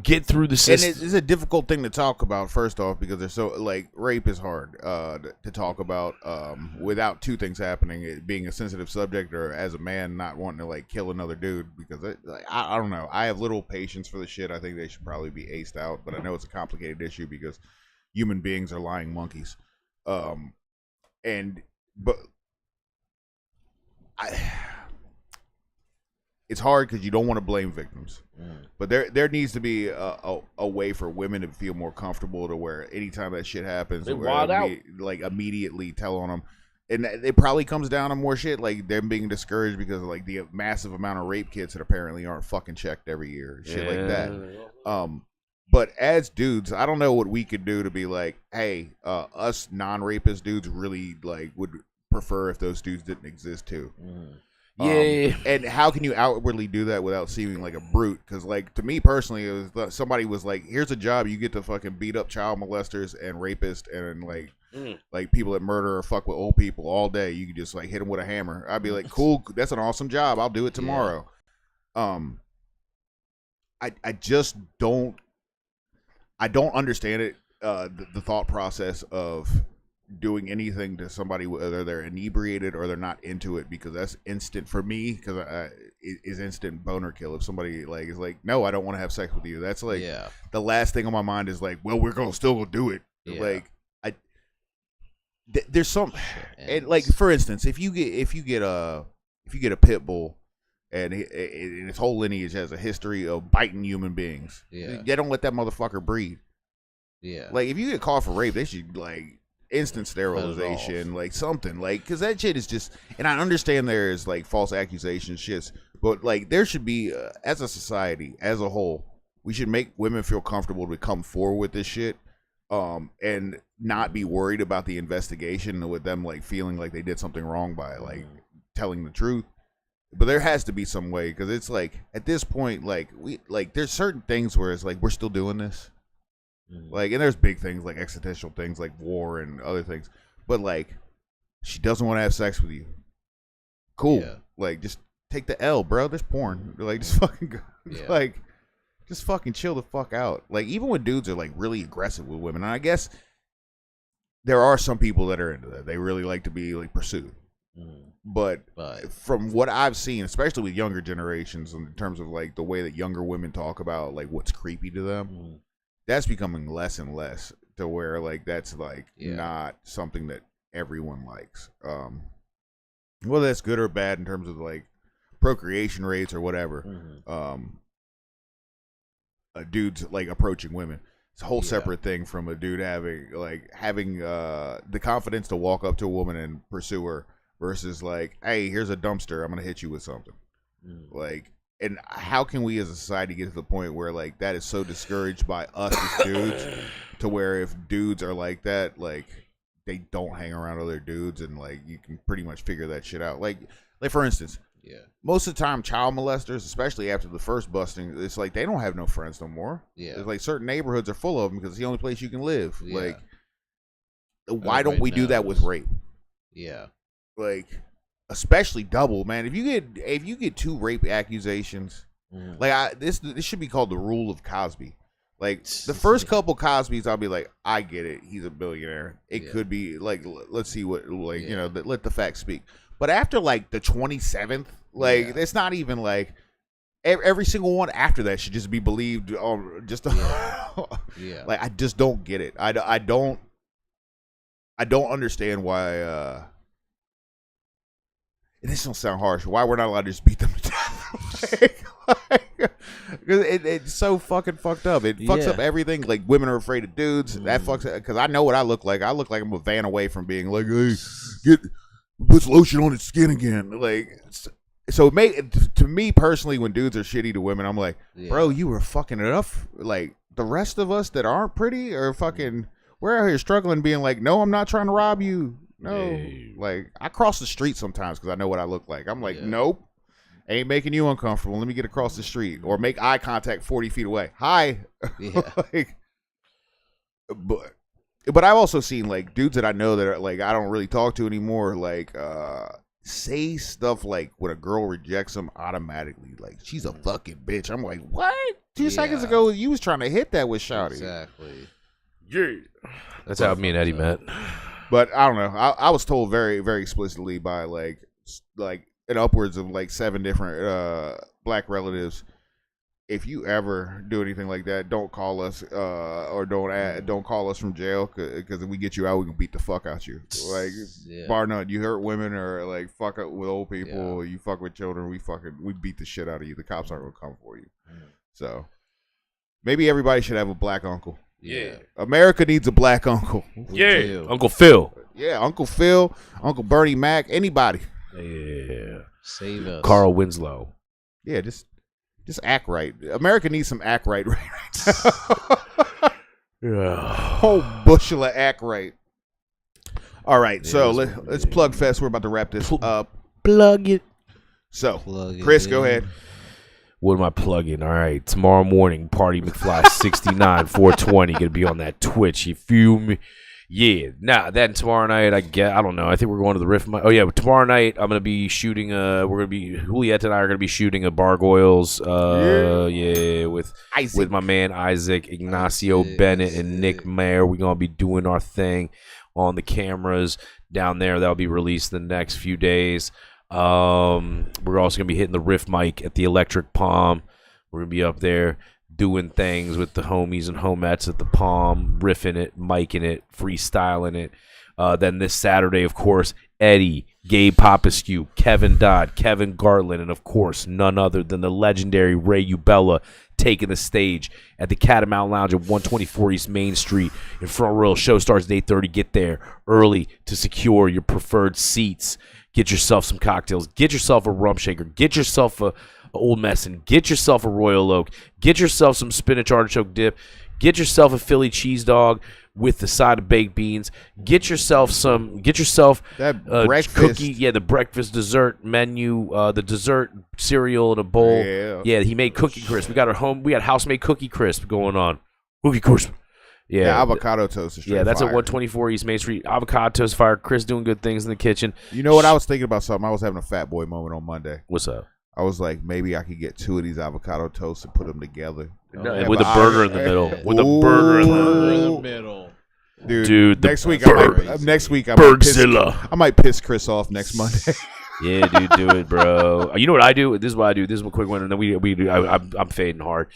Get through the system. And it's a difficult thing to talk about, first off, because there's so like rape is hard to talk about without two things happening: it being a sensitive subject, or as a man not wanting to like kill another dude. Because I don't know, I have little patience for the shit. I think they should probably be aced out, but I know it's a complicated issue because human beings are lying monkeys. It's hard because you don't want to blame victims, but there needs to be a way for women to feel more comfortable to where anytime that shit happens, they wild out, like immediately tell on them, and it probably comes down to more shit like them being discouraged because of like the massive amount of rape kits that apparently aren't fucking checked every year, shit like that. But as dudes, I don't know what we could do to be like, hey, us non-rapist dudes really like would prefer if those dudes didn't exist too. Yeah, and how can you outwardly do that without seeming like a brute? Because, like, to me personally, it was somebody was like, "Here's a job: you get to fucking beat up child molesters and rapists and like people that murder or fuck with old people all day. You can just like hit them with a hammer." I'd be like, "Cool, that's an awesome job. I'll do it tomorrow." Yeah. I just don't. I don't understand it. The thought process of doing anything to somebody whether they're inebriated or they're not into it, because that's instant for me, because it is instant boner kill if somebody like is like, no, I don't want to have sex with you. That's like the last thing on my mind is like, well, we're gonna still go do it. Like there's some, and like for instance, if you get if you get a pit bull and its whole lineage has a history of biting human beings, they don't let that motherfucker breed. Yeah. Like, if you get caught for rape, they should, like, instant sterilization, like, something. Like, because that shit is just, and I understand there is, like, false accusations, shits, but, like, there should be, as a society, as a whole, we should make women feel comfortable to come forward with this shit, and not be worried about the investigation with them, like, feeling like they did something wrong by, like, telling the truth. But there has to be some way, because it's, like, at this point, like, there's certain things where it's, like, we're still doing this. Like, and there's big things like existential things like war and other things, but like, she doesn't want to have sex with you. Cool. Yeah. Like, just take the L, bro. There's porn. Like, just fucking go. Like, just fucking chill the fuck out. Like, even when dudes are like really aggressive with women, and I guess there are some people that are into that. They really like to be like pursued. But from what I've seen, especially with younger generations, in terms of like the way that younger women talk about like what's creepy to them. That's becoming less and less to where like that's like not something that everyone likes. Whether that's good or bad in terms of like procreation rates or whatever. A dude's like approaching women. It's a whole separate thing from a dude having the confidence to walk up to a woman and pursue her versus like, hey, here's a dumpster, I'm gonna hit you with something. Like, and how can we as a society get to the point where like that is so discouraged by us as dudes to where if dudes are like that, like they don't hang around other dudes and like you can pretty much figure that shit out. Like for instance, most of the time child molesters, especially after the first busting, it's like they don't have no friends no more. It's like certain neighborhoods are full of them because it's the only place you can live. Like, why don't we do that with rape? Like, especially double, man. If you get 2 rape accusations, like this should be called the rule of Cosby. Like the first couple Cosbys, I'll be like, I get it, he's a billionaire. It could be like, let's see what like you know, let the facts speak. But after like the 27th, like it's not even like every single one after that should just be believed. Just like I just don't get it. I don't understand why. And this don't sound harsh. Why we're not allowed to just beat them to death? Because it's so fucking fucked up. It fucks up everything. Like women are afraid of dudes. That fucks. Because I know what I look like. I look like I'm a van away from being like, hey, puts lotion on its skin again. Like, so to me personally, when dudes are shitty to women, I'm like, bro, you were fucking it up. Like the rest of us that aren't pretty are fucking. We're out here struggling, being like, no, I'm not trying to rob you. No, like I cross the street sometimes because I know what I look like. I'm like, nope, ain't making you uncomfortable. Let me get across the street or make eye contact 40 feet away. Hi, like, but I've also seen like dudes that I know that are like I don't really talk to anymore. Like, say stuff like when a girl rejects them automatically, like she's a fucking bitch. I'm like, what? 2 seconds ago you was trying to hit that with shouty. Exactly. Yeah, that's how me and Eddie met. But I don't know. I was told very, very explicitly by like in upwards of like 7 different black relatives, if you ever do anything like that, don't call us or don't call us from jail because if we get you out, we can beat the fuck out you. Like bar none. You hurt women or like fuck up with old people, you fuck with children, we beat the shit out of you. The cops aren't gonna come for you. So maybe everybody should have a black uncle. Yeah. America needs a black uncle. Uncle Phil. Yeah, Uncle Phil, Uncle Bernie Mac, anybody. Yeah. Save us. Carl Winslow. Yeah, just act right. America needs some act right now. Whole bushel of act right. All right, so let's plug fest. We're about to wrap this up. Plug it. So, Chris, go ahead. What am I plugging? All right, tomorrow morning, Party McFly 69 420 gonna be on that Twitch. You feel me? Yeah. Nah, then tomorrow night, I don't know. I think we're going to the Riff. Oh yeah, tomorrow night I'm gonna be shooting. Juliet and I are gonna be shooting a Gargoyles. With my man Isaac, Ignacio Bennett, and Nick Mayer. We're gonna be doing our thing on the cameras down there. That'll be released in the next few days. We're also gonna be hitting the Riff mic at the Electric Palm. We're gonna be up there doing things with the homies and homettes at the Palm, riffing it, micing it, freestyling it. Then this Saturday, of course, Eddie, Gabe Popescu, Kevin Dodd, Kevin Gartland, and of course, none other than the legendary Ray Ubella taking the stage at the Catamount Lounge at 124 East Main Street in Front Royal. Show starts at 8:30. Get there early to secure your preferred seats. Get yourself some cocktails. Get yourself a rum shaker. Get yourself a Old Messin. Get yourself a Royal Oak. Get yourself some spinach artichoke dip. Get yourself a Philly cheese dog with the side of baked beans. Get yourself That breakfast cookie. Yeah, the breakfast dessert menu. The dessert cereal in a bowl. Yeah, he made Cookie Crisp. We got house-made Cookie Crisp going on. Cookie Crisp. Yeah, avocado toast is straight that's at fire. 124 East Main Street. Avocado toast fire. Chris doing good things in the kitchen. You know what? I was thinking about something. I was having a fat boy moment on Monday. What's up? I was like, maybe I could get 2 of these avocado toasts and put them together. With a burger in the middle. With a burger in the middle. Dude, next week I might piss Chris off next Monday. Yeah, dude, do it, bro. You know what I do? This is what I do. This is a quick one, and then we do. I'm fading hard.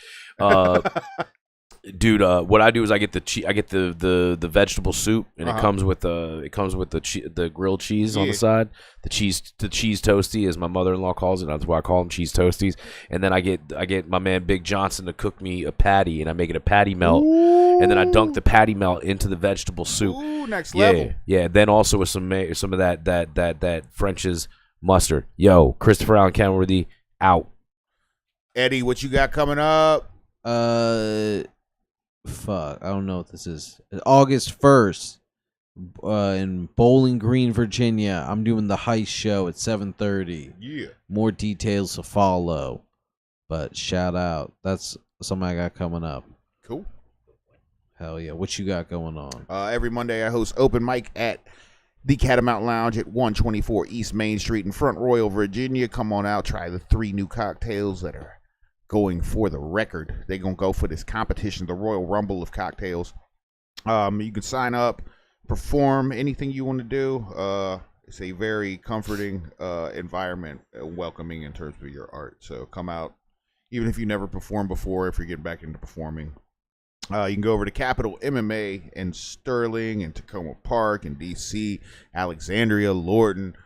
Dude, what I do is I get the vegetable soup, and it comes with the grilled cheese on the side. The cheese toasty, as my mother-in-law calls it. That's why I call them cheese toasties. And then I get my man Big Johnson to cook me a patty, and I make it a patty melt. Ooh. And then I dunk the patty melt into the vegetable soup. Ooh, next level. Yeah. Then also with some of that French's mustard. Yo, Christopher Allen Kenworthy out. Eddie, what you got coming up? Fuck, I don't know what this is. August 1st, in Bowling Green, Virginia. I'm doing the Heist show at 7:30. Yeah. More details to follow. But shout out. That's something I got coming up. Cool. Hell yeah. What you got going on? Every Monday I host open mic at the Catamount Lounge at 124 East Main Street in Front Royal, Virginia. Come on out. Try the 3 new cocktails that are going for the record. They're going to go for this competition, the Royal Rumble of cocktails. You can sign up, perform, anything you want to do. It's a very comforting environment, welcoming in terms of your art. So come out, even if you never performed before, if you're getting back into performing. You can go over to Capital MMA in Sterling and Tacoma Park in D.C., Alexandria, Lorton,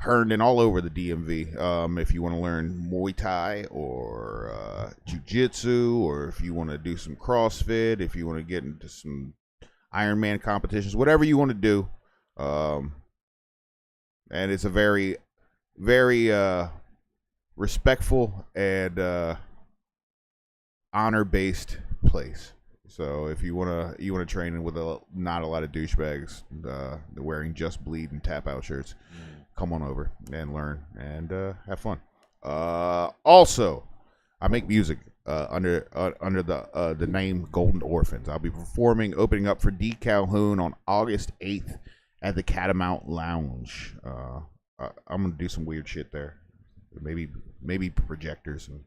Herndon, all over the DMV. If you want to learn Muay Thai or Jiu-Jitsu, or if you want to do some CrossFit, if you want to get into some Ironman competitions, whatever you want to do. And it's a very, very respectful and honor-based place. So if you wanna train with not a lot of douchebags, wearing Just Bleed and Tap Out shirts, come on over and learn and have fun. Also, I make music under the name Golden Orphans. I'll be performing, opening up for D. Calhoun on August 8th at the Catamount Lounge. I'm gonna do some weird shit there. Maybe projectors and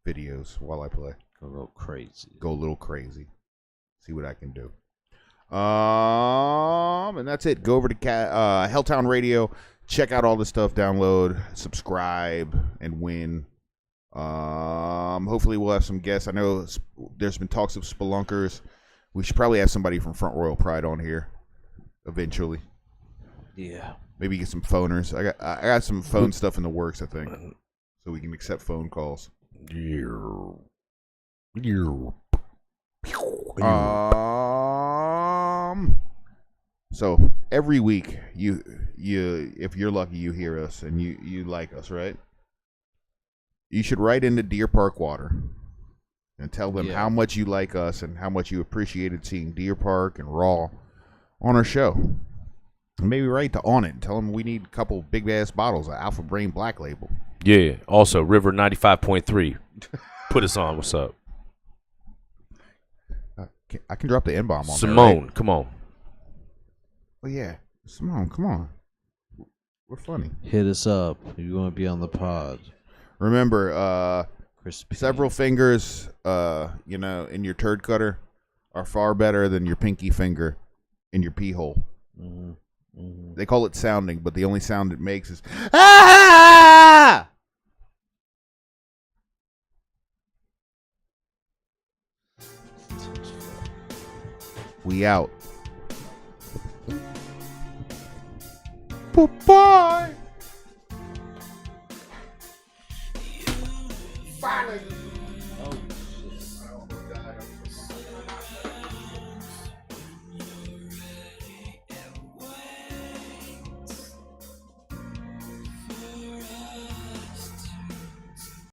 videos while I play. Go a little crazy. See what I can do. And that's it. Go over to Helltown Radio. Check out all the stuff. Download, subscribe, and win. Hopefully we'll have some guests. I know there's been talks of spelunkers. We should probably have somebody from Front Royal Pride on here eventually. Yeah. Maybe get some phoners. I got some phone stuff in the works, I think, so we can accept phone calls. So every week you if you're lucky, you hear us and you like us, right? You should write into Deer Park Water and tell them how much you like us and how much you appreciated seeing Deer Park and Raw on our show. And maybe write to On It and tell them we need a couple big ass bottles of Alpha Brain Black Label. Yeah. Also, River 95.3. Put us on. What's up? I can drop the N-bomb on Simone, there, right? Come on. Oh, yeah. Simone, come on. We're funny. Hit us up if you want to be on the pod. Remember, several fingers, in your turd cutter are far better than your pinky finger in your pee hole. Mm-hmm. Mm-hmm. They call it sounding, but the only sound it makes is ah! We out. Bye-bye. Finally.